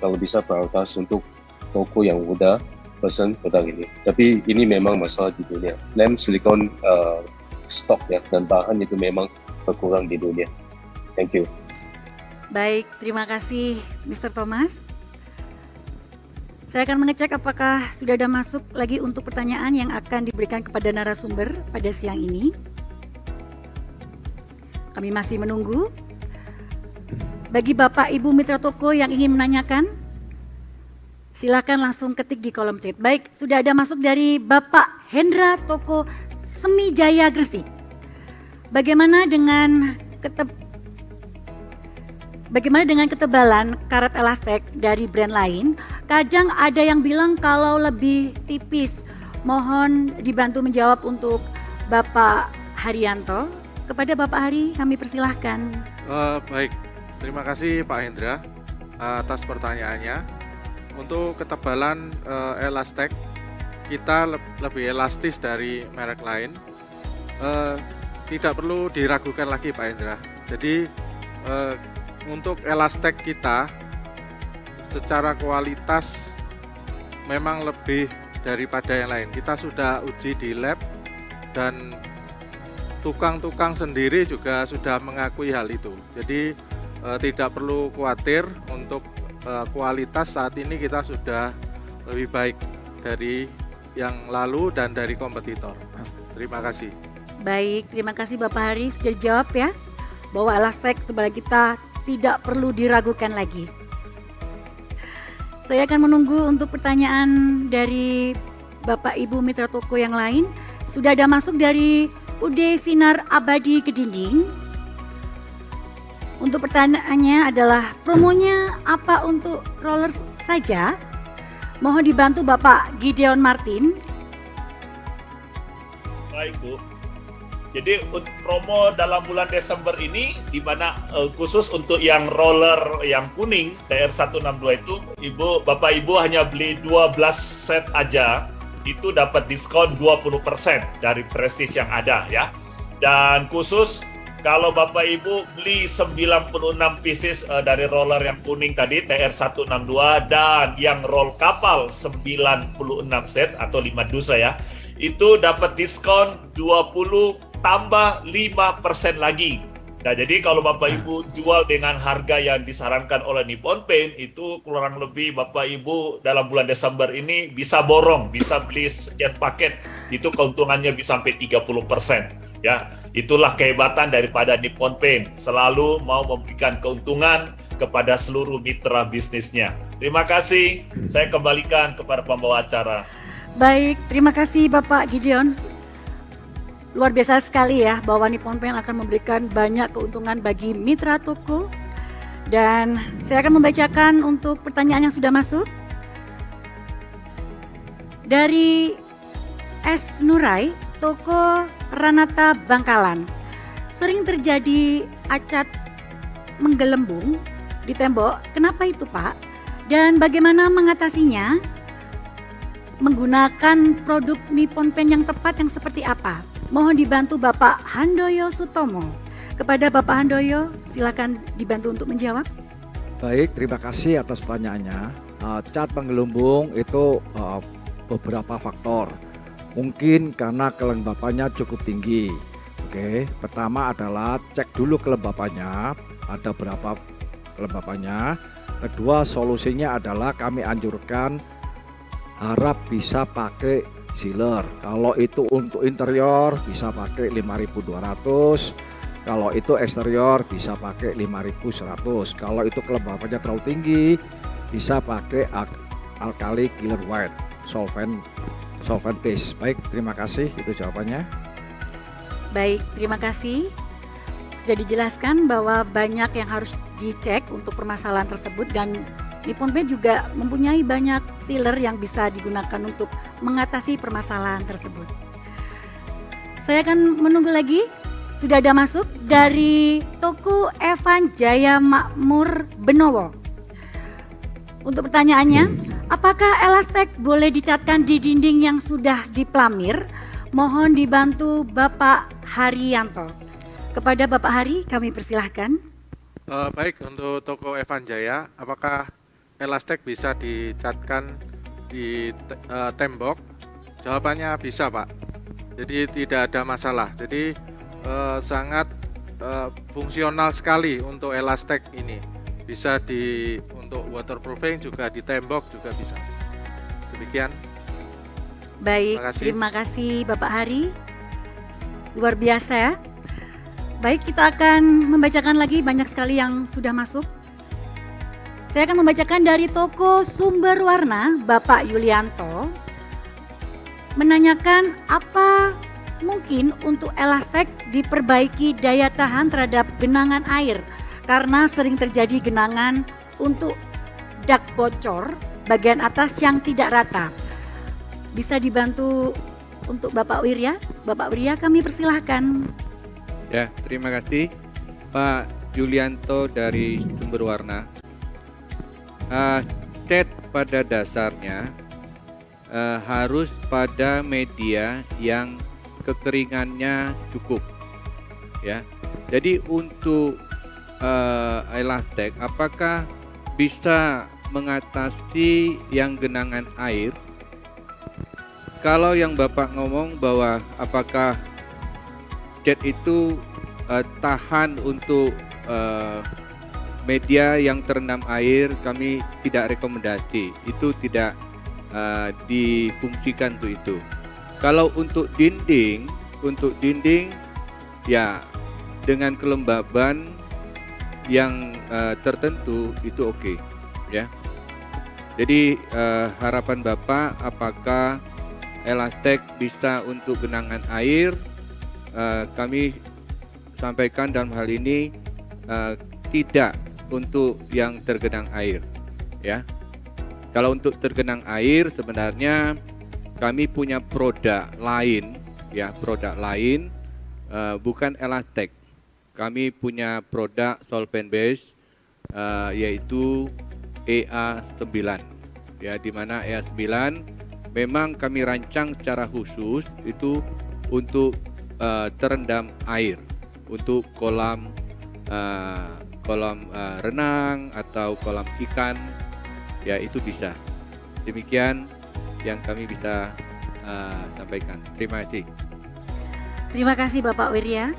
kalau bisa prioritas untuk toko yang udah pesan pedang ini. Tapi ini memang masalah di dunia. Lem silikon stok ya dan bahan itu memang berkurang di dunia. Thank you. Baik, terima kasih Mr. Thomas. Saya akan mengecek apakah sudah ada masuk lagi untuk pertanyaan yang akan diberikan kepada narasumber pada siang ini. Kami masih menunggu. Bagi Bapak Ibu Mitra Toko yang ingin menanyakan, silakan langsung ketik di kolom chat. Baik, sudah ada masuk dari Bapak Hendra Toko Semi Jaya Gresik. Bagaimana dengan ketebalan karet Elastec dari brand lain? Kadang ada yang bilang kalau lebih tipis. Mohon dibantu menjawab untuk Bapak Haryanto. Kepada Bapak Hari kami persilahkan. Baik, terima kasih Pak Hendra atas pertanyaannya. Untuk ketebalan Elastec, kita lebih elastis dari merek lain. Tidak perlu diragukan lagi Pak Hendra. Jadi untuk Elastec kita secara kualitas memang lebih daripada yang lain. Kita sudah uji di lab dan tukang-tukang sendiri juga sudah mengakui hal itu. Jadi tidak perlu khawatir untuk kualitas saat ini kita sudah lebih baik dari yang lalu dan dari kompetitor. Terima kasih. Baik, terima kasih Bapak Hari sudah dijawab ya. Bahwa Elastec ketebalan kita tidak perlu diragukan lagi. Saya akan menunggu untuk pertanyaan dari Bapak Ibu Mitra Toko yang lain. Sudah ada masuk dari UD Sinar Abadi Kedinding. Untuk pertanyaannya adalah promonya apa untuk roller saja? Mohon dibantu Bapak Gideon Martin. Baik Bu. Jadi promo dalam bulan Desember ini di mana khusus untuk yang roller yang kuning TR162 itu Bapak Ibu hanya beli 12 set aja itu dapat diskon 20% dari prestis yang ada ya. Dan khusus kalau Bapak Ibu beli 96 pieces dari roller yang kuning tadi TR162 dan yang roll kapal 96 set atau 5 dus ya, itu dapat diskon 20 tambah 5% lagi. Nah, jadi kalau Bapak Ibu jual dengan harga yang disarankan oleh Nippon Paint, itu kurang lebih Bapak Ibu dalam bulan Desember ini bisa borong, bisa beli sekian paket, itu keuntungannya bisa sampai 30%. Ya, itulah kehebatan daripada Nippon Paint, selalu mau memberikan keuntungan kepada seluruh mitra bisnisnya. Terima kasih, saya kembalikan kepada pembawa acara. Baik, terima kasih Bapak Gideon. Luar biasa sekali ya bahwa Nippon Paint akan memberikan banyak keuntungan bagi mitra toko. Dan saya akan membacakan untuk pertanyaan yang sudah masuk. Dari S. Nurai, Toko Ranata Bangkalan. Sering terjadi acat menggelembung di tembok. Kenapa itu, Pak? Dan bagaimana mengatasinya? Menggunakan produk Nippon Paint yang tepat yang seperti apa? Mohon dibantu Bapak Handoyo Sutomo. Kepada Bapak Handoyo, silakan dibantu untuk menjawab. Baik, terima kasih atas pertanyaannya. Cat menggelembung itu beberapa faktor. Mungkin karena kelembapannya cukup tinggi. Oke, pertama adalah cek dulu kelembapannya, ada berapa kelembapannya. Kedua, solusinya adalah kami anjurkan harap bisa pakai sealer. Kalau itu untuk interior bisa pakai 5.200, kalau itu eksterior bisa pakai 5.100. Kalau itu kelembapannya terlalu tinggi bisa pakai alkali killer white, solvent base. Baik, terima kasih, itu jawabannya. Baik, terima kasih. Sudah dijelaskan bahwa banyak yang harus dicek untuk permasalahan tersebut dan Nippon Paint juga mempunyai banyak sealer yang bisa digunakan untuk mengatasi permasalahan tersebut. Saya akan menunggu lagi. Sudah ada masuk dari toko Evan Jaya Makmur Benowo. Untuk pertanyaannya, apakah Elastech boleh dicatkan di dinding yang sudah diplamir? Mohon dibantu Bapak Haryanto. Kepada Bapak Hari, kami persilahkan. Baik, untuk toko Evan Jaya, apakah Elastech bisa dicatkan di tembok? Jawabannya bisa, Pak. Jadi tidak ada masalah. Jadi sangat fungsional sekali untuk Elastech ini. Bisa untuk waterproofing juga di tembok juga bisa. Demikian. Baik, terima kasih Bapak Hari. Luar biasa ya. Baik, kita akan membacakan lagi, banyak sekali yang sudah masuk. Saya akan membacakan dari toko Sumber Warna, Bapak Yulianto. Menanyakan apa mungkin untuk Elastech diperbaiki daya tahan terhadap genangan air. Karena sering terjadi genangan untuk dak bocor bagian atas yang tidak rata. Bisa dibantu untuk Bapak Wirya? Bapak Wirya, kami persilahkan. Ya, terima kasih Pak Yulianto dari Sumber Warna. Cat pada dasarnya harus pada media yang kekeringannya cukup, ya. Jadi untuk Elastech, apakah bisa mengatasi yang genangan air? Kalau yang Bapak ngomong bahwa apakah cat itu tahan untuk media yang terendam air, kami tidak rekomendasi. Itu tidak difungsikan untuk itu. Kalau untuk dinding ya dengan kelembaban yang tertentu itu oke, ya. Jadi harapan Bapak, apakah Elastech bisa untuk genangan air? Kami sampaikan dalam hal ini tidak untuk yang tergenang air, ya. Kalau untuk tergenang air sebenarnya kami punya produk lain, ya, bukan Elastech. Kami punya produk solvent base yaitu EA9, ya, di mana EA9 memang kami rancang secara khusus itu untuk terendam air, untuk kolam renang atau kolam ikan, ya, itu bisa. Demikian yang kami bisa sampaikan. Terima kasih. Terima kasih Bapak Wirya.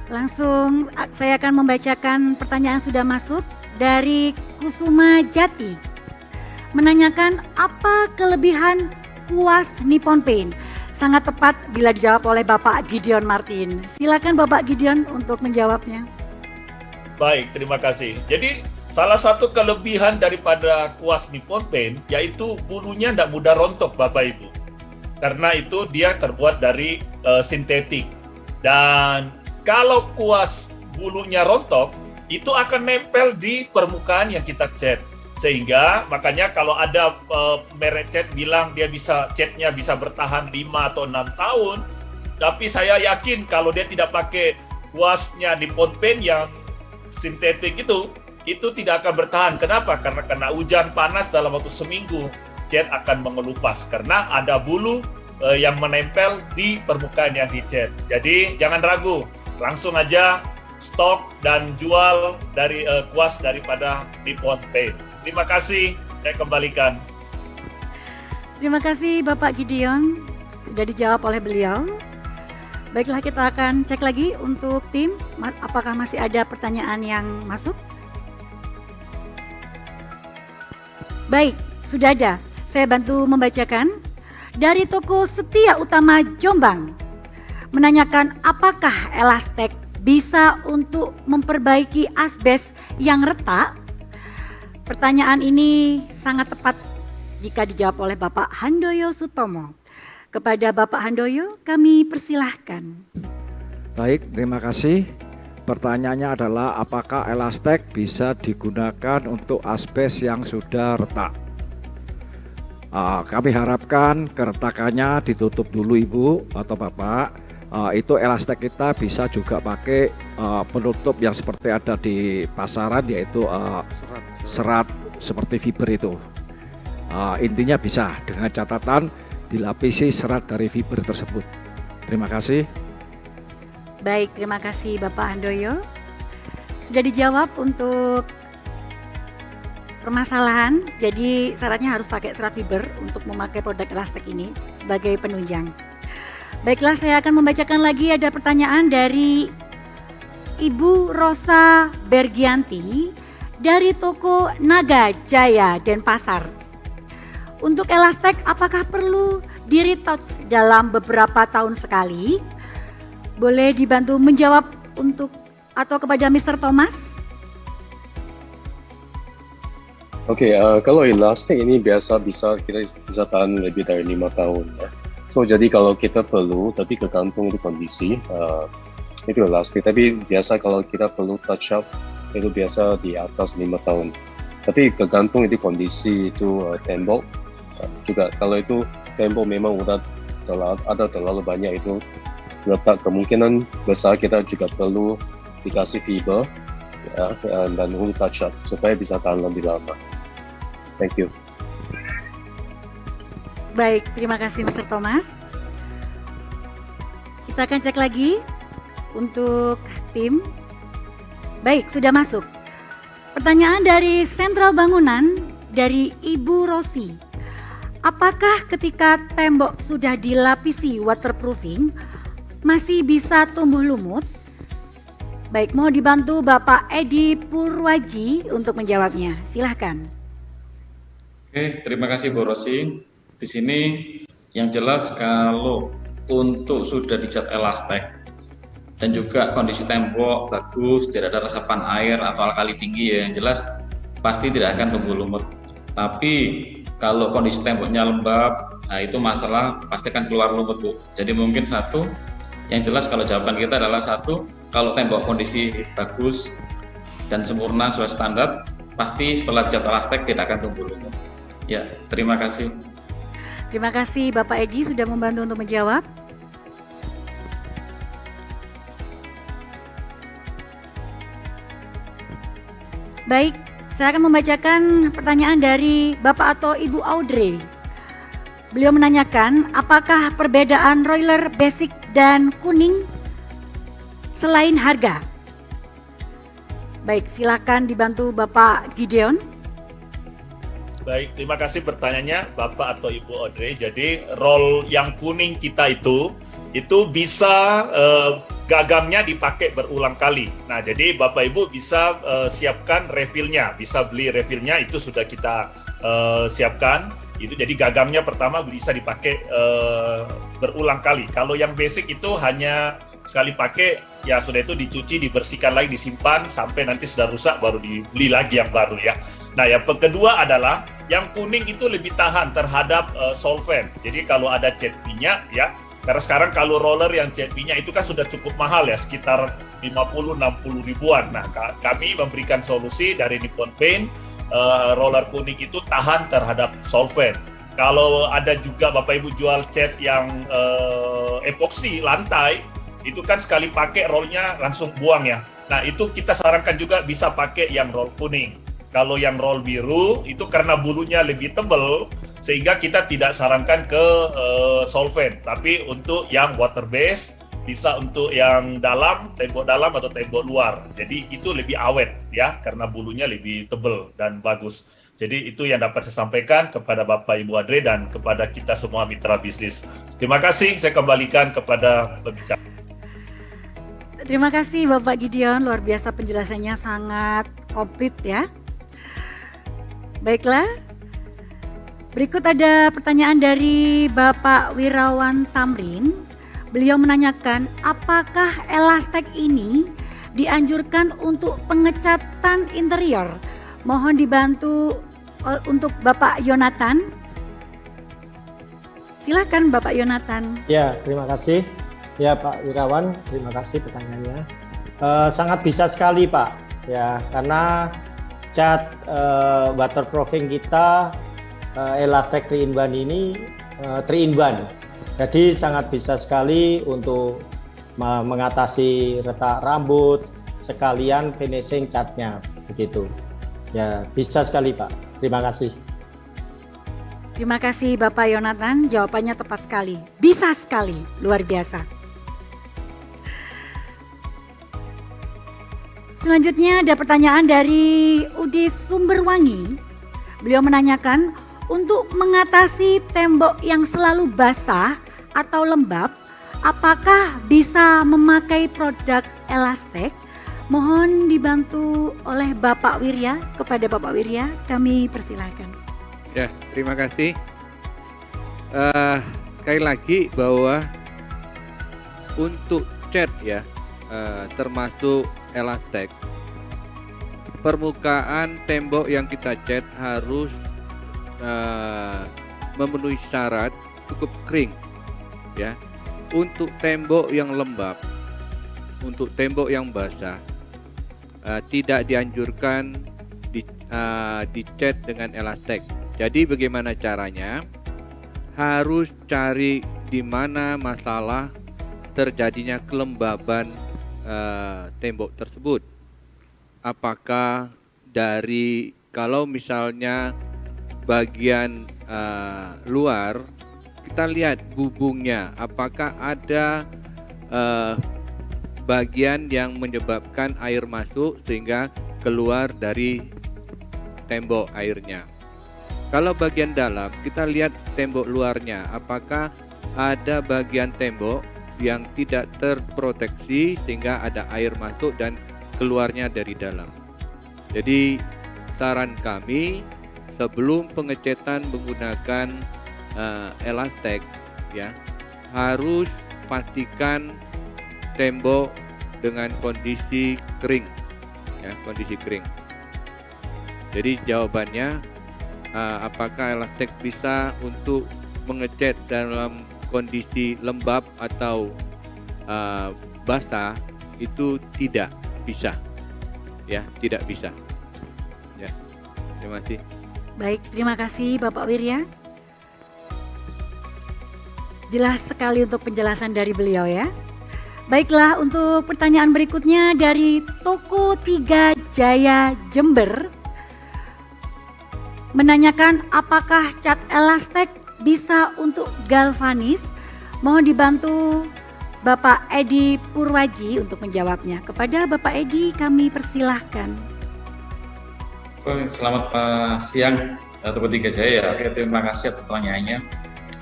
Langsung saya akan membacakan pertanyaan yang sudah masuk dari Kusuma Jati. Menanyakan apa kelebihan kuas Nippon Paint? Sangat tepat bila dijawab oleh Bapak Gideon Martin. Silakan Bapak Gideon untuk menjawabnya. Baik, terima kasih. Jadi salah satu kelebihan daripada kuas Nippon Paint yaitu bulunya tidak mudah rontok, Bapak Ibu. Karena itu dia terbuat dari sintetik. Dan kalau kuas bulunya rontok, itu akan nempel di permukaan yang kita cat. Sehingga makanya kalau ada merek cat bilang dia catnya bisa bertahan 5 atau 6 tahun, tapi saya yakin kalau dia tidak pakai kuasnya Nippon Paint yang sintetik itu tidak akan bertahan. Kenapa? Karena kena hujan panas dalam waktu seminggu, cat akan mengelupas karena ada bulu yang menempel di permukaan yang dicat. Jadi jangan ragu, langsung aja stok dan jual dari kuas daripada Nippon Paint. Terima kasih, saya kembalikan. Terima kasih Bapak Gideon, sudah dijawab oleh beliau. Baiklah, kita akan cek lagi untuk tim, apakah masih ada pertanyaan yang masuk? Baik, sudah ada. Saya bantu membacakan. Dari toko Setia Utama Jombang, menanyakan apakah Elastek bisa untuk memperbaiki asbes yang retak? Pertanyaan ini sangat tepat jika dijawab oleh Bapak Handoyo Sutomo. Kepada Bapak Handoyo, kami persilahkan. Baik, terima kasih. Pertanyaannya adalah apakah Elastek bisa digunakan untuk asbes yang sudah retak? Kami harapkan keretakannya ditutup dulu Ibu atau Bapak. Itu Elastek kita bisa juga pakai penutup yang seperti ada di pasaran, yaitu serat seperti fiber itu. Intinya bisa dengan catatan dilapisi serat dari fiber tersebut. Terima kasih. Baik, terima kasih Bapak Handoyo. Sudah dijawab untuk permasalahan, jadi syaratnya harus pakai serat fiber untuk memakai produk Elastek ini sebagai penunjang. Baiklah, saya akan membacakan lagi, ada pertanyaan dari Ibu Rosa Bergianti dari toko Naga Jaya Denpasar. Untuk Elastek, apakah perlu di-retouch dalam beberapa tahun sekali? Boleh dibantu menjawab untuk atau kepada Mr. Thomas? Oke, kalau elastik ini biasa kita bisa tahan lebih dari 5 tahun ya. So jadi kalau kita perlu, tapi tergantung itu kondisi, itu elastik. Tapi biasa kalau kita perlu touch up itu biasa di atas 5 tahun. Tapi tergantung itu kondisi itu tembok juga. Kalau itu tembok memang udah terlalu banyak itu retak, kemungkinan besar kita juga perlu dikasih fiber ya, dan touch up supaya bisa tahan lebih lama. Thank you. Baik, terima kasih Mr. Thomas. Kita akan cek lagi untuk tim. Baik, sudah masuk. Pertanyaan dari Sentral Bangunan dari Ibu Rosi. Apakah ketika tembok sudah dilapisi waterproofing masih bisa tumbuh lumut? Baik, mau dibantu Bapak Edi Purwaji untuk menjawabnya. Silahkan. Oke, terima kasih Bu Rosi. Di sini yang jelas kalau untuk sudah dicat Elastek dan juga kondisi tembok bagus, tidak ada resapan air atau alkali tinggi ya, yang jelas pasti tidak akan tumbuh lumut. Tapi kalau kondisi temboknya lembab, nah itu masalah pasti akan keluar lumut Bu. Jadi mungkin satu, yang jelas kalau jawaban kita adalah satu, kalau tembok kondisi bagus dan sempurna sesuai standar, pasti setelah cat Elastek tidak akan tumbuh lumut. Ya, terima kasih. Terima kasih Bapak Edi sudah membantu untuk menjawab. Baik, saya akan membacakan pertanyaan dari Bapak atau Ibu Audrey. Beliau menanyakan apakah perbedaan roller basic dan kuning selain harga? Baik, silakan dibantu Bapak Gideon. Baik, terima kasih pertanyaannya Bapak atau Ibu Audrey. Jadi roll yang kuning kita itu bisa gagamnya dipakai berulang kali. Nah, jadi Bapak Ibu bisa siapkan refillnya, bisa beli refillnya, itu sudah kita siapkan. Itu jadi gagamnya pertama bisa dipakai berulang kali. Kalau yang basic itu hanya sekali pakai, ya sudah itu dicuci, dibersihkan lagi, disimpan sampai nanti sudah rusak baru dibeli lagi yang baru ya. Nah, yang kedua adalah yang kuning itu lebih tahan terhadap solvent. Jadi kalau ada cat minyak ya, karena sekarang kalau roller yang cat minyak itu kan sudah cukup mahal ya, sekitar 50-60 ribuan. Nah, kami memberikan solusi dari Nippon Paint roller kuning itu tahan terhadap solvent. Kalau ada juga Bapak Ibu jual cat yang epoksi lantai, itu kan sekali pakai rollnya langsung buang ya. Nah itu kita sarankan juga bisa pakai yang roll kuning. Kalau yang roll biru itu karena bulunya lebih tebal, sehingga kita tidak sarankan ke solvent. Tapi untuk yang water base, bisa untuk yang dalam, tembok dalam atau tembok luar. Jadi itu lebih awet ya, karena bulunya lebih tebal dan bagus. Jadi itu yang dapat saya sampaikan kepada Bapak Ibu Adre dan kepada kita semua mitra bisnis. Terima kasih, saya kembalikan kepada pembicara. Terima kasih Bapak Gideon, luar biasa penjelasannya sangat komplit ya. Baiklah, berikut ada pertanyaan dari Bapak Wirawan Tamrin. Beliau menanyakan, apakah Elastek ini dianjurkan untuk pengecatan interior? Mohon dibantu untuk Bapak Yonatan. Silakan Bapak Yonatan. Ya, terima kasih. Ya Pak Wirawan, terima kasih pertanyaannya. Sangat bisa sekali Pak, ya karena cat waterproofing kita Elastek 3-in-1 ini 3-in-1. Jadi sangat bisa sekali untuk mengatasi retak rambut sekalian finishing catnya begitu. Ya, bisa sekali Pak. Terima kasih. Terima kasih Bapak Yonatan, jawabannya tepat sekali. Bisa sekali, luar biasa. Selanjutnya ada pertanyaan dari Udi Sumberwangi. Beliau menanyakan, untuk mengatasi tembok yang selalu basah atau lembab, apakah bisa memakai produk Elastek? Mohon dibantu oleh Bapak Wirya. Kepada Bapak Wirya, kami persilahkan. Ya, terima kasih. Sekali lagi bahwa untuk cat ya, termasuk Elastek, permukaan tembok yang kita cat harus memenuhi syarat cukup kering ya. Untuk tembok yang lembab, untuk tembok yang basah, tidak dianjurkan dicat dengan Elastek. Jadi bagaimana caranya? Harus cari di mana masalah terjadinya kelembaban tembok tersebut. Apakah dari, kalau misalnya bagian luar, kita lihat bubungnya, apakah ada bagian yang menyebabkan air masuk sehingga keluar dari tembok airnya. Kalau bagian dalam, kita lihat tembok luarnya, apakah ada bagian tembok yang tidak terproteksi sehingga ada air masuk dan keluarnya dari dalam. Jadi saran kami, sebelum pengecetan menggunakan Elastek ya, harus pastikan tembok dengan kondisi kering ya, kondisi kering. Jadi jawabannya, apakah Elastek bisa untuk mengecat dalam kondisi lembab atau basah? Itu tidak bisa ya, tidak bisa ya. Terima kasih. Baik, terima kasih Bapak Wirya. Jelas sekali untuk penjelasan dari beliau ya. Baiklah, untuk pertanyaan berikutnya dari Toko 3 Jaya Jember. Menanyakan apakah cat Elastek bisa untuk galvanis? Mohon dibantu Bapak Edi Purwaji untuk menjawabnya. Kepada Bapak Edi kami persilahkan. Selamat siang Toko 3 Jaya. Oke, terima kasih atas pertanyaannya.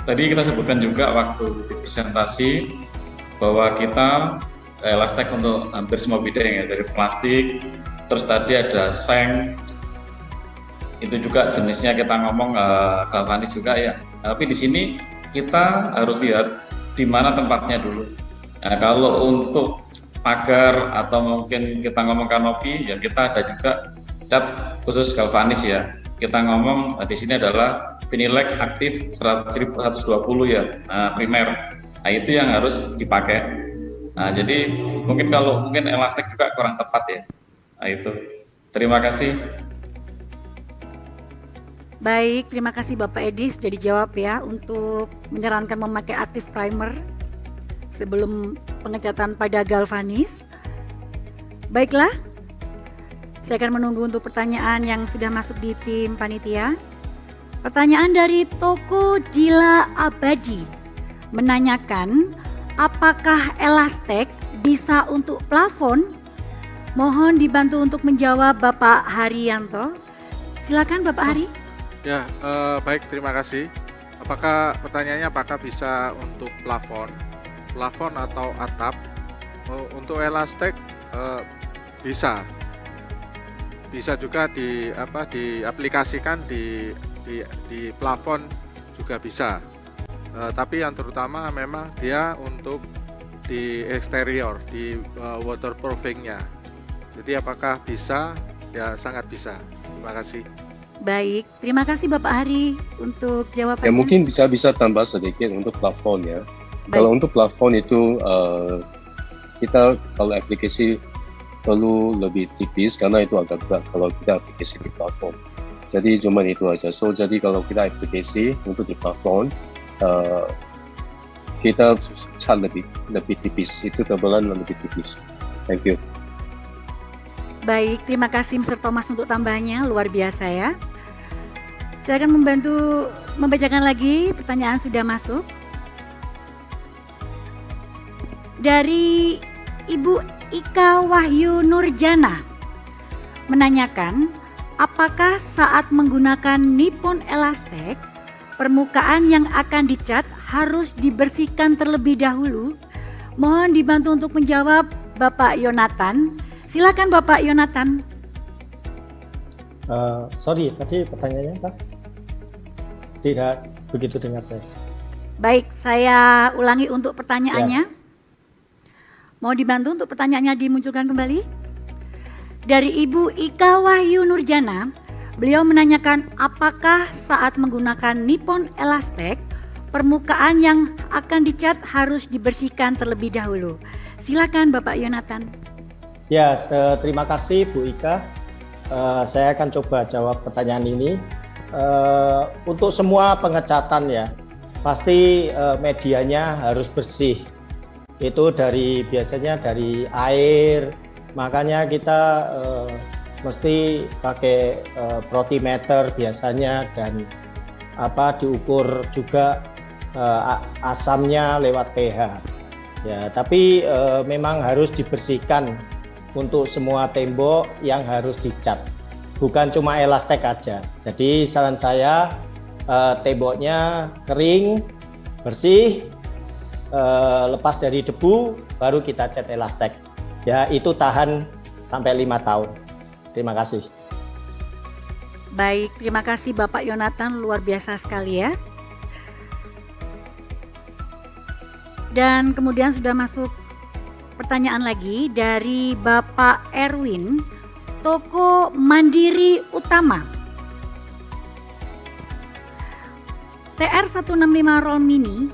Tadi kita sebutkan juga waktu di presentasi bahwa kita Elastek untuk hampir semua bidang ya, dari plastik, terus tadi ada seng, itu juga jenisnya kita ngomong galvanis juga ya. Tapi di sini kita harus lihat di mana tempatnya dulu. Nah, kalau untuk pagar atau mungkin kita ngomong kanopi, ya kita ada juga cat khusus galvanis ya. Kita ngomong di sini adalah Vinylec aktif 1120 ya, primer. Nah, itu yang harus dipakai. Nah, jadi mungkin Elastek juga kurang tepat ya. Nah, itu. Terima kasih. Baik, terima kasih Bapak Edi sudah dijawab ya untuk menyarankan memakai active primer sebelum pengecatan pada galvanis. Baiklah, saya akan menunggu untuk pertanyaan yang sudah masuk di tim panitia. Pertanyaan dari Toko Dila Abadi menanyakan apakah elastek bisa untuk plafon? Mohon dibantu untuk menjawab Bapak Haryanto. Silakan Bapak Hari. Ya, baik, terima kasih. Pertanyaannya apakah bisa untuk plafon atau atap? Untuk elastek bisa juga diaplikasikan di plafon juga bisa. Tapi yang terutama memang dia untuk di eksterior, di waterproofingnya. Jadi apakah bisa? Ya sangat bisa. Terima kasih. Baik, terima kasih Bapak Hari untuk jawabannya. Ya mungkin bisa tambah sedikit untuk plafon ya. Kalau untuk plafon itu kita kalau aplikasi perlu lebih tipis karena itu agak berat kalau kita aplikasi di plafon. Jadi cuma itu aja. So jadi kalau kita aplikasi untuk di plafon kita cat lebih tipis. Itu tebalan lebih tipis. Thank you. Baik, terima kasih Mr. Thomas untuk tambahnya, luar biasa ya. Saya akan membantu membacakan lagi, pertanyaan sudah masuk. Dari Ibu Ika Wahyu Nurjana menanyakan, apakah saat menggunakan Nippon Elastek, permukaan yang akan dicat harus dibersihkan terlebih dahulu? Mohon dibantu untuk menjawab Bapak Yonatan. Silakan Bapak Yonatan. Sorry, tadi pertanyaannya Pak? Tidak begitu dengar saya. Baik, saya ulangi untuk pertanyaannya. Mau dibantu untuk pertanyaannya dimunculkan kembali? Dari Ibu Ika Wahyu Nurjana, beliau menanyakan apakah saat menggunakan Nippon Elastek, permukaan yang akan dicat harus dibersihkan terlebih dahulu. Silakan Bapak Yonatan. Ya, terima kasih Bu Ika. Saya akan coba jawab pertanyaan ini. Untuk semua pengecatan ya, pasti medianya harus bersih. Itu biasanya dari air, makanya kita mesti pakai protimeter biasanya dan diukur juga asamnya lewat pH. Ya, tapi memang harus dibersihkan untuk semua tembok yang harus dicat. Bukan cuma elastek aja. Jadi saran saya temboknya kering, bersih, lepas dari debu, baru kita cat elastek. Ya itu tahan sampai 5 tahun. Terima kasih. Baik, terima kasih Bapak Yonatan, luar biasa sekali ya. Dan kemudian sudah masuk pertanyaan lagi dari Bapak Erwin, Toko Mandiri Utama. TR165 roll mini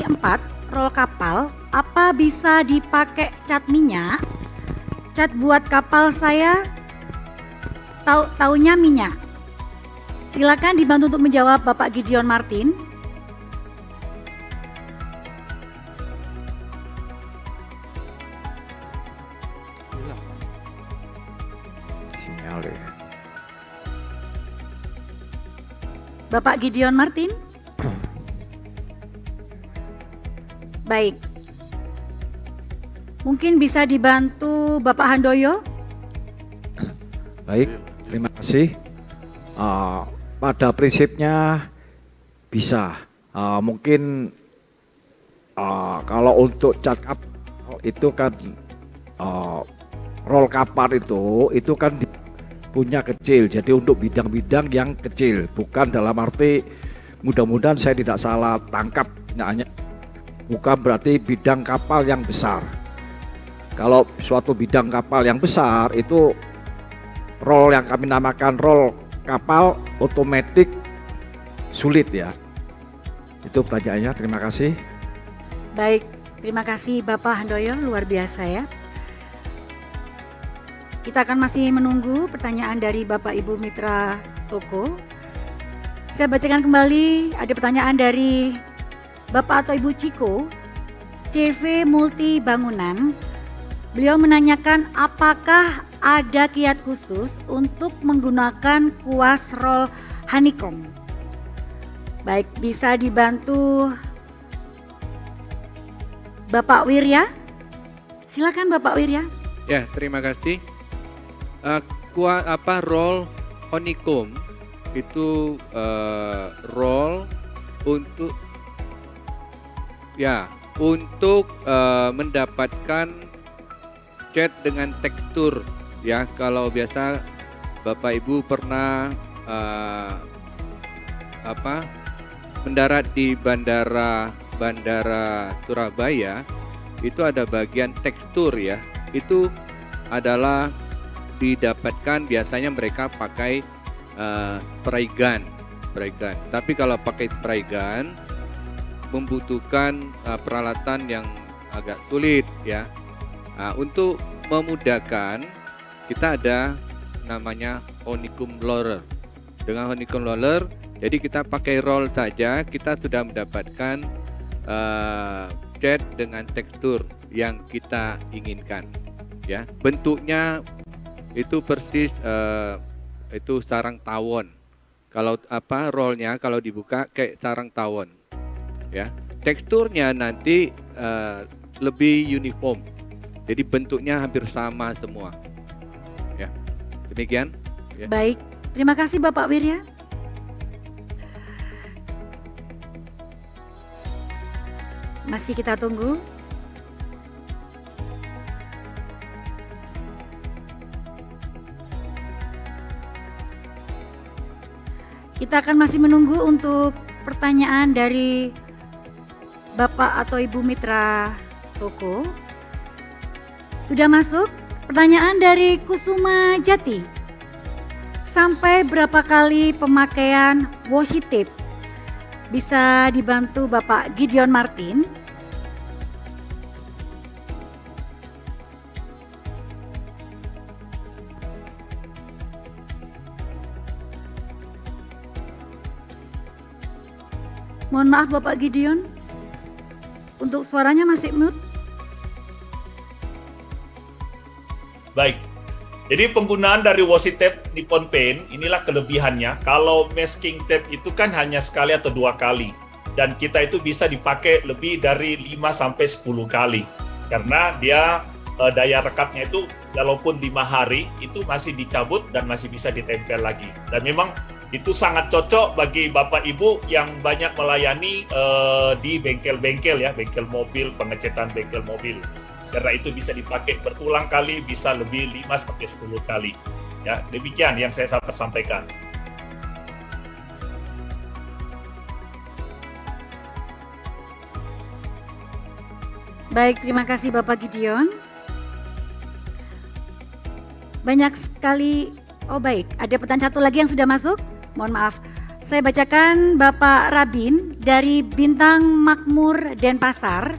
4, roll kapal, apa bisa dipakai cat minyak? Cat buat kapal saya taunya minyak. Silakan dibantu untuk menjawab Bapak Gideon Martin. Bapak Gideon Martin. Baik. Mungkin bisa dibantu Bapak Handoyo. Baik, terima kasih. Pada prinsipnya bisa. Mungkin kalau untuk cat kapal itu kan roll kapal itu kan punya kecil, jadi untuk bidang-bidang yang kecil, bukan dalam arti mudah-mudahan saya tidak salah tangkap, bukan berarti bidang kapal yang besar. Kalau suatu bidang kapal yang besar itu roll yang kami namakan roll kapal otomatis sulit ya. Itu pertanyaannya, terima kasih. Baik, terima kasih Bapak Handoyo, luar biasa ya. Kita akan masih menunggu pertanyaan dari Bapak Ibu Mitra Toko. Saya bacakan kembali, ada pertanyaan dari Bapak atau Ibu Ciko, CV Multi Bangunan. Beliau menanyakan apakah ada kiat khusus untuk menggunakan kuas roll honeycomb. Baik, bisa dibantu Bapak Wirya. Silakan Bapak Wirya. Ya, terima kasih. Roll honeycomb itu roll untuk mendapatkan cat dengan tekstur ya. Kalau biasa Bapak Ibu pernah mendarat di bandara Surabaya, itu ada bagian tekstur ya. Itu adalah didapatkan biasanya mereka pakai spray gun. Tapi kalau pakai spray gun membutuhkan peralatan yang agak sulit ya. Untuk memudahkan, kita ada namanya honeycomb roller. Dengan honeycomb roller, jadi kita pakai roll saja, kita sudah mendapatkan cat dengan tekstur yang kita inginkan ya. Bentuknya itu persis itu sarang tawon. Kalau rollnya kalau dibuka kayak sarang tawon ya. Teksturnya nanti lebih uniform, jadi bentuknya hampir sama semua ya. Demikian ya. Baik, terima kasih Bapak Wirya. Masih kita tunggu. Kita akan masih menunggu untuk pertanyaan dari Bapak atau Ibu Mitra Toko. Sudah masuk pertanyaan dari Kusuma Jati. Sampai berapa kali pemakaian washi tape? Bisa dibantu Bapak Gideon Martin. Mohon maaf Bapak Gideon, untuk suaranya masih mute. Baik, jadi penggunaan dari washi tape Nippon Paint inilah kelebihannya. Kalau masking tape itu kan hanya sekali atau 2 kali, dan kita itu bisa dipakai lebih dari 5-10 kali, karena dia daya rekatnya itu walaupun 5 hari itu masih dicabut dan masih bisa ditempel lagi. Dan memang itu sangat cocok bagi Bapak Ibu yang banyak melayani di bengkel-bengkel ya, bengkel mobil, pengecetan bengkel mobil. Karena itu bisa dipakai berulang kali, bisa lebih 5-10 kali. Ya, demikian yang saya sampaikan. Baik, terima kasih Bapak Gideon. Banyak sekali, oh baik, ada pertanyaan satu lagi yang sudah masuk. Mohon maaf, saya bacakan Bapak Rabin dari Bintang Makmur Denpasar.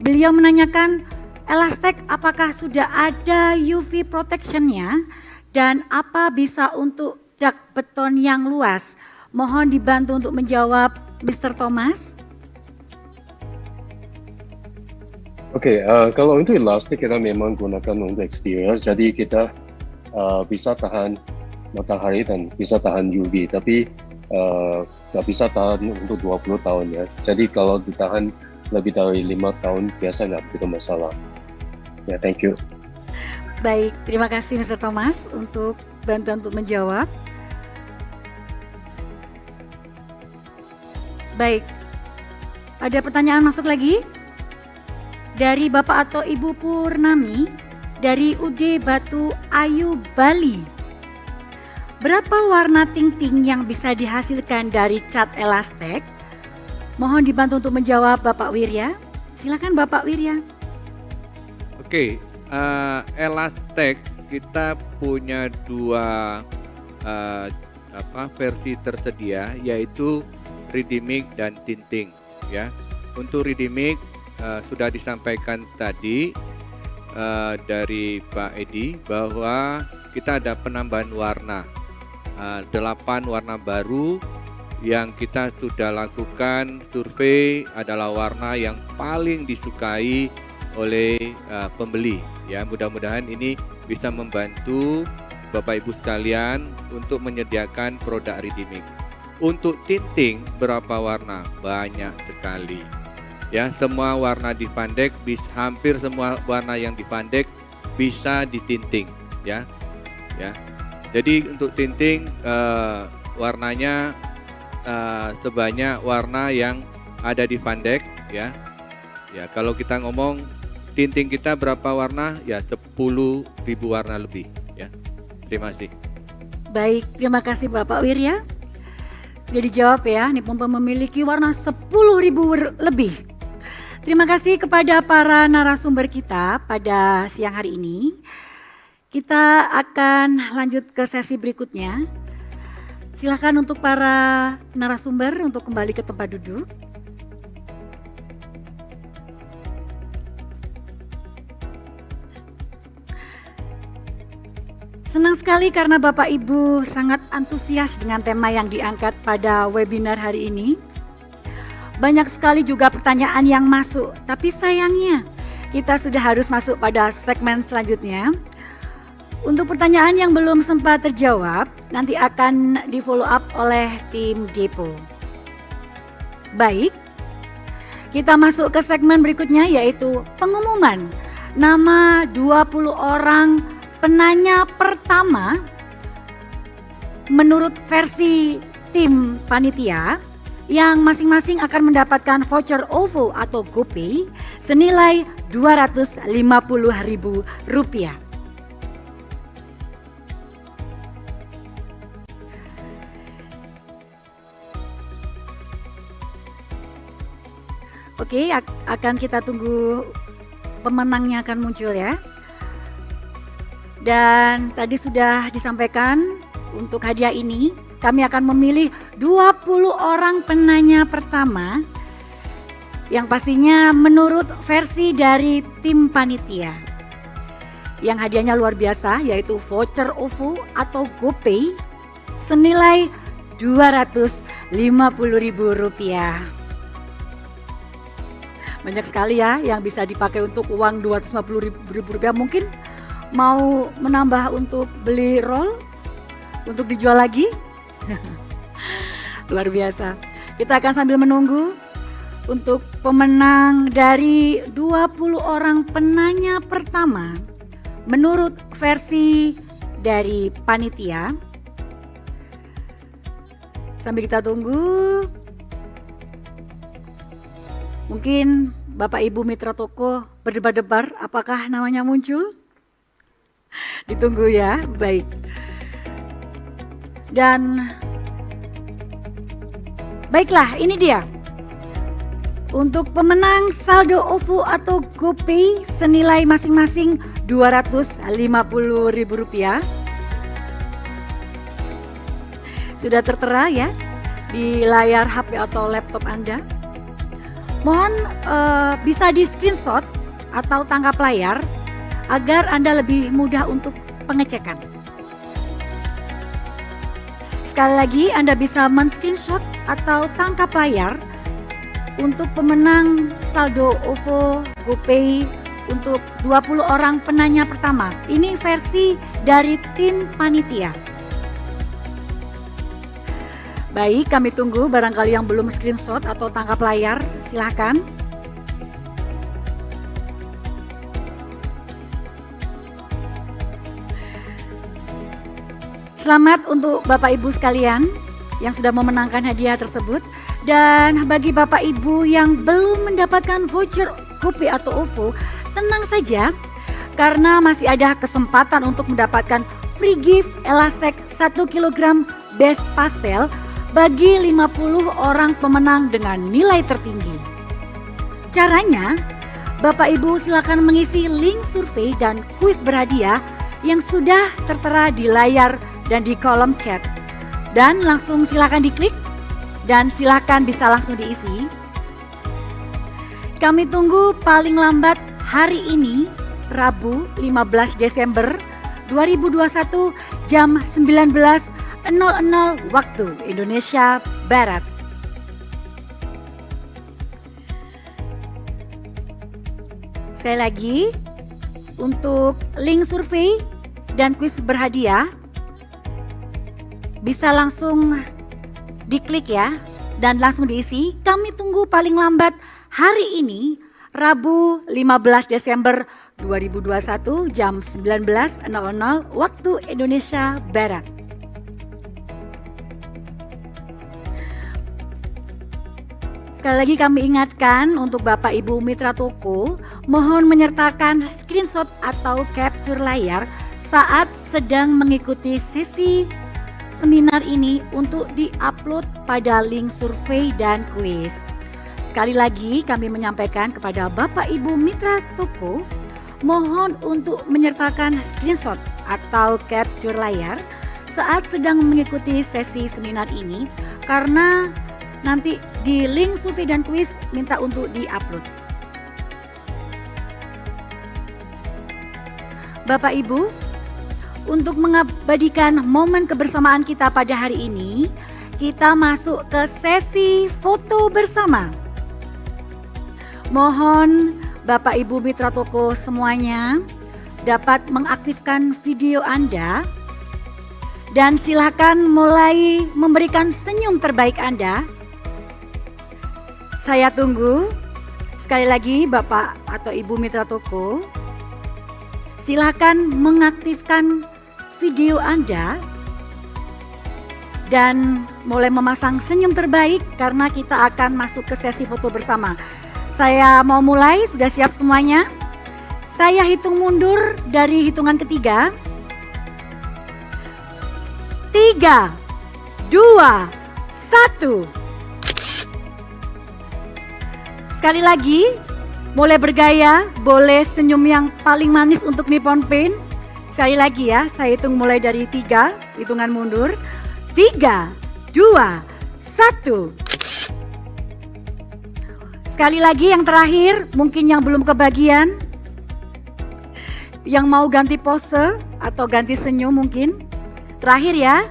Beliau menanyakan, Elastec apakah sudah ada UV protection-nya dan apa bisa untuk dak beton yang luas? Mohon dibantu untuk menjawab Mr. Thomas. Oke, kalau untuk elastik kita memang gunakan untuk eksterior, jadi kita bisa tahan matahari dan bisa tahan UV, tapi nggak bisa tahan untuk 20 tahun ya. Jadi kalau ditahan lebih dari 5 tahun biasa nggak begitu masalah. Ya, thank you. Baik, terima kasih Mr. Thomas untuk bantuan untuk menjawab. Baik, ada pertanyaan masuk lagi dari Bapak atau Ibu Purnami dari UD Batu Ayu Bali. Berapa warna ting-ting yang bisa dihasilkan dari cat Elastec? Mohon dibantu untuk menjawab Bapak Wirya. Silakan Bapak Wirya. Oke, Elastec kita punya dua versi tersedia, yaitu ready mix dan tinting ya. Untuk ready mix sudah disampaikan tadi dari Pak Edi bahwa kita ada penambahan warna 8 warna baru yang kita sudah lakukan survei adalah warna yang paling disukai oleh pembeli. Ya, mudah-mudahan ini bisa membantu Bapak Ibu sekalian untuk menyediakan produk redeeming. Untuk tinting berapa warna? Banyak sekali. Ya, semua warna di Fundek, hampir semua warna yang di Fundek bisa ditinting. Ya, ya. Jadi untuk tinting warnanya sebanyak warna yang ada di Fundek, ya. Ya, kalau kita ngomong tinting kita berapa warna? Ya 10.000 warna lebih, ya. Terima kasih. Baik, terima kasih Bapak Wirya. Sudah dijawab ya, Nippon Paint memiliki warna 10.000 lebih. Terima kasih kepada para narasumber kita pada siang hari ini. Kita akan lanjut ke sesi berikutnya. Silakan untuk para narasumber untuk kembali ke tempat duduk. Senang sekali karena Bapak Ibu sangat antusias dengan tema yang diangkat pada webinar hari ini. Banyak sekali juga pertanyaan yang masuk, tapi sayangnya kita sudah harus masuk pada segmen selanjutnya. Untuk pertanyaan yang belum sempat terjawab, nanti akan di follow up oleh tim Depo. Baik, kita masuk ke segmen berikutnya yaitu pengumuman nama 20 orang penanya pertama menurut versi tim panitia yang masing-masing akan mendapatkan voucher OVO atau GoPay senilai Rp250.000. Oke, akan kita tunggu pemenangnya akan muncul ya. Dan tadi sudah disampaikan untuk hadiah ini kami akan memilih 20 orang penanya pertama yang pastinya menurut versi dari tim panitia. Yang hadiahnya luar biasa yaitu voucher OVO atau GoPay senilai Rp250.000. Banyak sekali ya yang bisa dipakai untuk uang Rp250.000. Mungkin mau menambah untuk beli roll untuk dijual lagi. Luar biasa. Kita akan sambil menunggu untuk pemenang dari 20 orang penanya pertama menurut versi dari panitia. Sambil kita tunggu, mungkin Bapak Ibu mitra toko berdebar-debar apakah namanya muncul? Ditunggu ya, baik. Dan baiklah, ini dia. Untuk pemenang saldo OVO atau GoPay senilai masing-masing Rp250.000. Sudah tertera ya di layar HP atau laptop Anda. Mohon bisa di screenshot atau tangkap layar agar Anda lebih mudah untuk pengecekan. Sekali lagi Anda bisa men-screenshot atau tangkap layar untuk pemenang saldo OVO GoPay untuk 20 orang penanya pertama. Ini versi dari tim panitia. Baik, kami tunggu barangkali yang belum screenshot atau tangkap layar, silahkan. Selamat untuk Bapak Ibu sekalian yang sudah memenangkan hadiah tersebut. Dan bagi Bapak Ibu yang belum mendapatkan voucher GoPay atau OVO, tenang saja karena masih ada kesempatan untuk mendapatkan free gift Elastek 1 kg base pastel bagi 50 orang pemenang dengan nilai tertinggi. Caranya, Bapak Ibu silakan mengisi link survei dan kuis berhadiah yang sudah tertera di layar dan di kolom chat. Dan langsung silakan diklik dan silakan bisa langsung diisi. Kami tunggu paling lambat hari ini, Rabu 15 Desember 2021 jam 19.00 waktu Indonesia Barat. Sekali lagi, untuk link survei dan kuis berhadiah bisa langsung diklik ya dan langsung diisi. Kami tunggu paling lambat hari ini, Rabu 15 Desember 2021 jam 19.00 waktu Indonesia Barat. Sekali lagi kami ingatkan untuk Bapak Ibu Mitra Toko, mohon menyertakan screenshot atau capture layar saat sedang mengikuti sesi seminar ini untuk di-upload pada link survei dan kuis. Sekali lagi kami menyampaikan kepada Bapak Ibu Mitra Toko, mohon untuk menyertakan screenshot atau capture layar saat sedang mengikuti sesi seminar ini, karena nanti di link survei dan kuis minta untuk di-upload. Bapak Ibu, untuk mengabadikan momen kebersamaan kita pada hari ini, kita masuk ke sesi foto bersama. Mohon Bapak Ibu Mitra Toko semuanya dapat mengaktifkan video Anda dan silakan mulai memberikan senyum terbaik Anda. Saya tunggu. Sekali lagi Bapak atau Ibu Mitra Toko, silakan mengaktifkan video Anda dan mulai memasang senyum terbaik karena kita akan masuk ke sesi foto bersama. Saya mau mulai, sudah siap semuanya? Saya hitung mundur dari hitungan ketiga. 3, 2, 1. Sekali lagi, boleh bergaya, boleh senyum yang paling manis untuk Nippon Paint. Sekali lagi ya, saya hitung mulai dari 3, hitungan mundur. 3, 2, 1. Sekali lagi yang terakhir, mungkin yang belum kebagian, yang mau ganti pose atau ganti senyum mungkin. Terakhir ya,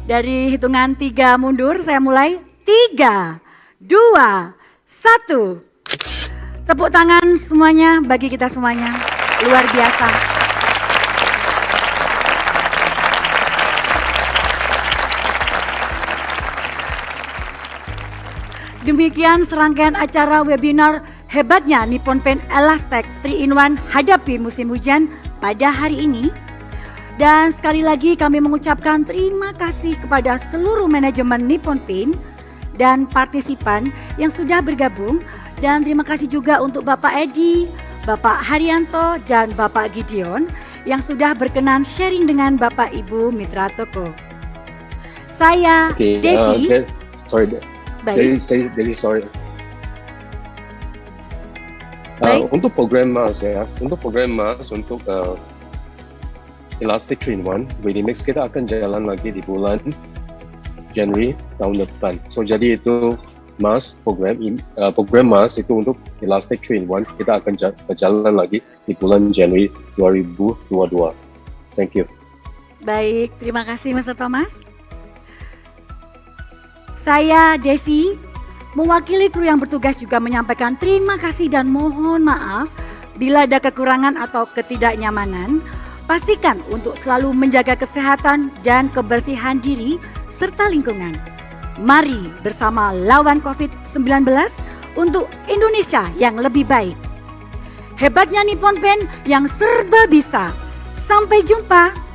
dari hitungan 3 mundur, saya mulai. 3, 2, 1. Tepuk tangan semuanya bagi kita semuanya, luar biasa. Demikian serangkaian acara webinar hebatnya Nippon Paint Elastech 3-in-1 hadapi musim hujan pada hari ini. Dan sekali lagi kami mengucapkan terima kasih kepada seluruh manajemen Nippon Paint dan partisipan yang sudah bergabung, dan terima kasih juga untuk Bapak Edi, Bapak Haryanto, dan Bapak Gideon yang sudah berkenan sharing dengan Bapak Ibu Mitra Toko. Saya Desi. Baik. Sorry. Untuk program Mas ya, untuk Elastic 3-in-1 Ready Mix kita akan jalan lagi di bulan Januari tahun depan. So jadi itu Mas program Mas itu untuk Elastic 3-in-1 kita akan berjalan lagi di bulan Januari 2022. Thank you. Baik, terima kasih Mr. Thomas. Saya Desi, mewakili kru yang bertugas juga menyampaikan terima kasih dan mohon maaf bila ada kekurangan atau ketidaknyamanan. Pastikan untuk selalu menjaga kesehatan dan kebersihan diri serta lingkungan. Mari bersama lawan COVID-19 untuk Indonesia yang lebih baik. Hebatnya Nippon Paint yang serba bisa. Sampai jumpa.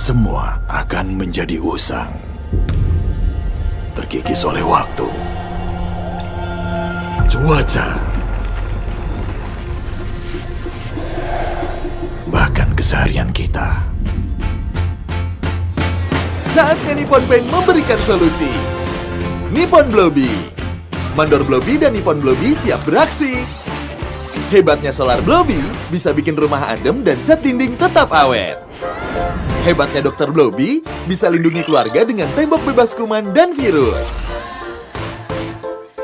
Semua akan menjadi usang, terkikis oleh waktu. cuaca, bahkan keseharian kita. Saatnya Nippon Paint memberikan solusi. Nippon Bloby. Mandor Bloby dan Nippon Bloby siap beraksi. Hebatnya Solar Bloby bisa bikin rumah adem dan cat dinding tetap awet. Hebatnya Dr. Bloby bisa lindungi keluarga dengan tembok bebas kuman dan virus.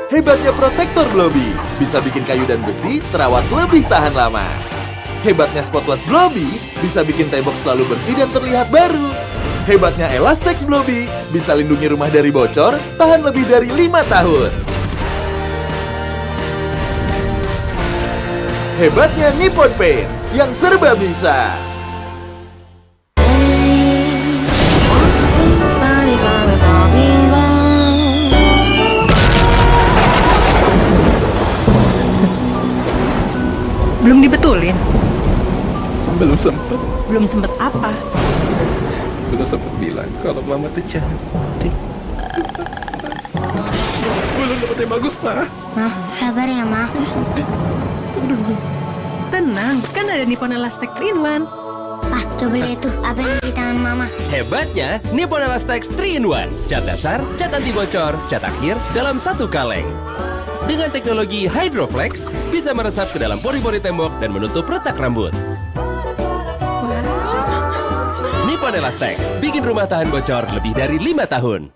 Hebatnya Protektor Bloby bisa bikin kayu dan besi terawat lebih tahan lama. Hebatnya Spotless Bloby bisa bikin tembok selalu bersih dan terlihat baru. Hebatnya Elastex Bloby bisa lindungi rumah dari bocor, tahan lebih dari 5 tahun. Hebatnya Nippon Paint yang serba bisa. Belum dibetulin? Belum sempet. Belum sempet apa? Belum sempet bilang kalau mama tuh cantik. Belum dapet yang bagus, Ma. Ma, sabar ya, Ma. Tenang, kan ada Nippon Elastex 3-in-1. Pa, coba lihat tuh apa yang di tangan Mama. Hebatnya Nippon Elastex 3-in-1. Cat dasar, cat anti bocor, cat akhir dalam satu kaleng. Dengan teknologi Hydroflex, bisa meresap ke dalam pori-pori tembok dan menutup retak rambut. Nippon Elastex, bikin rumah tahan bocor lebih dari 5 tahun.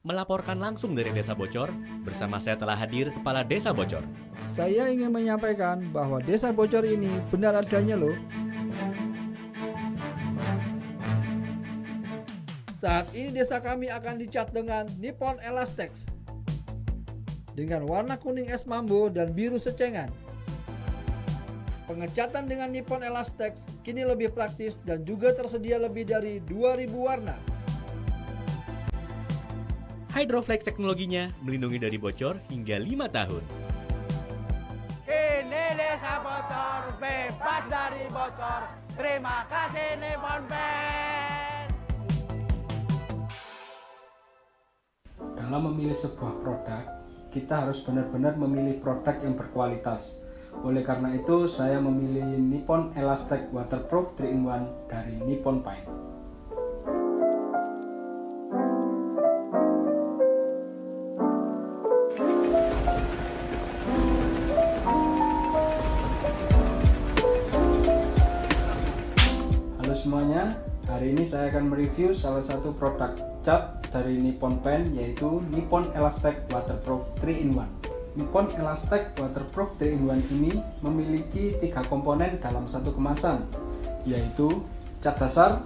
Melaporkan langsung dari Desa Bocor, bersama saya telah hadir Kepala Desa Bocor. Saya ingin menyampaikan bahwa Desa Bocor ini benar adanya loh. Saat ini desa kami akan dicat dengan Nippon Elastex dengan warna kuning es mambo dan biru secengan. Pengecatan dengan Nippon Elastex kini lebih praktis dan juga tersedia lebih dari 2000 warna. Hydroflex teknologinya melindungi dari bocor hingga 5 tahun. Kini Desa Bocor bebas dari bocor. Terima kasih Nippon Paint. Dalam memilih sebuah produk, kita harus benar-benar memilih produk yang berkualitas. Oleh karena itu, saya memilih Nippon Elastex Waterproof 3-in-1 dari Nippon Paint. Halo semuanya, hari ini saya akan mereview salah satu produk cat dari Nippon Paint, yaitu Nippon Elastex Waterproof 3-in-1. Nippon Elastex Waterproof 3-in-1 ini memiliki 3 komponen dalam satu kemasan, yaitu cat dasar,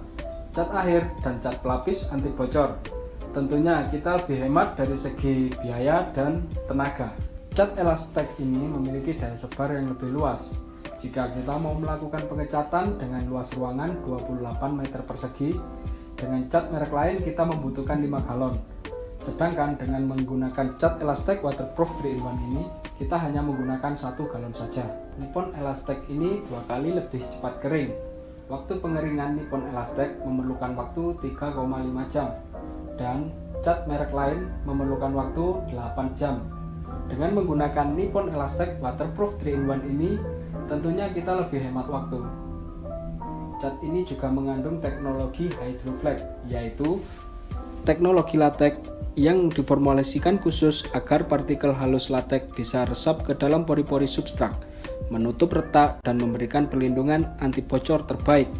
cat akhir, dan cat pelapis anti bocor. Tentunya kita lebih hemat dari segi biaya dan tenaga. Cat Elastex ini memiliki daya sebar yang lebih luas. Jika kita mau melakukan pengecatan dengan luas ruangan 28 meter persegi, dengan cat merek lain kita membutuhkan 5 galon. Sedangkan dengan menggunakan cat Elastex Waterproof 3-in-1 ini, kita hanya menggunakan 1 galon saja. Nippon Elastex ini 2 kali lebih cepat kering. Waktu pengeringan Nippon Elastex memerlukan waktu 3,5 jam, dan cat merek lain memerlukan waktu 8 jam. Dengan menggunakan Nippon Elastex Waterproof 3-in-1 ini, tentunya kita lebih hemat waktu. Cat ini juga mengandung teknologi Hydroflex, yaitu teknologi latex yang diformulasikan khusus agar partikel halus latex bisa resap ke dalam pori-pori substrat, menutup retak dan memberikan perlindungan anti bocor terbaik.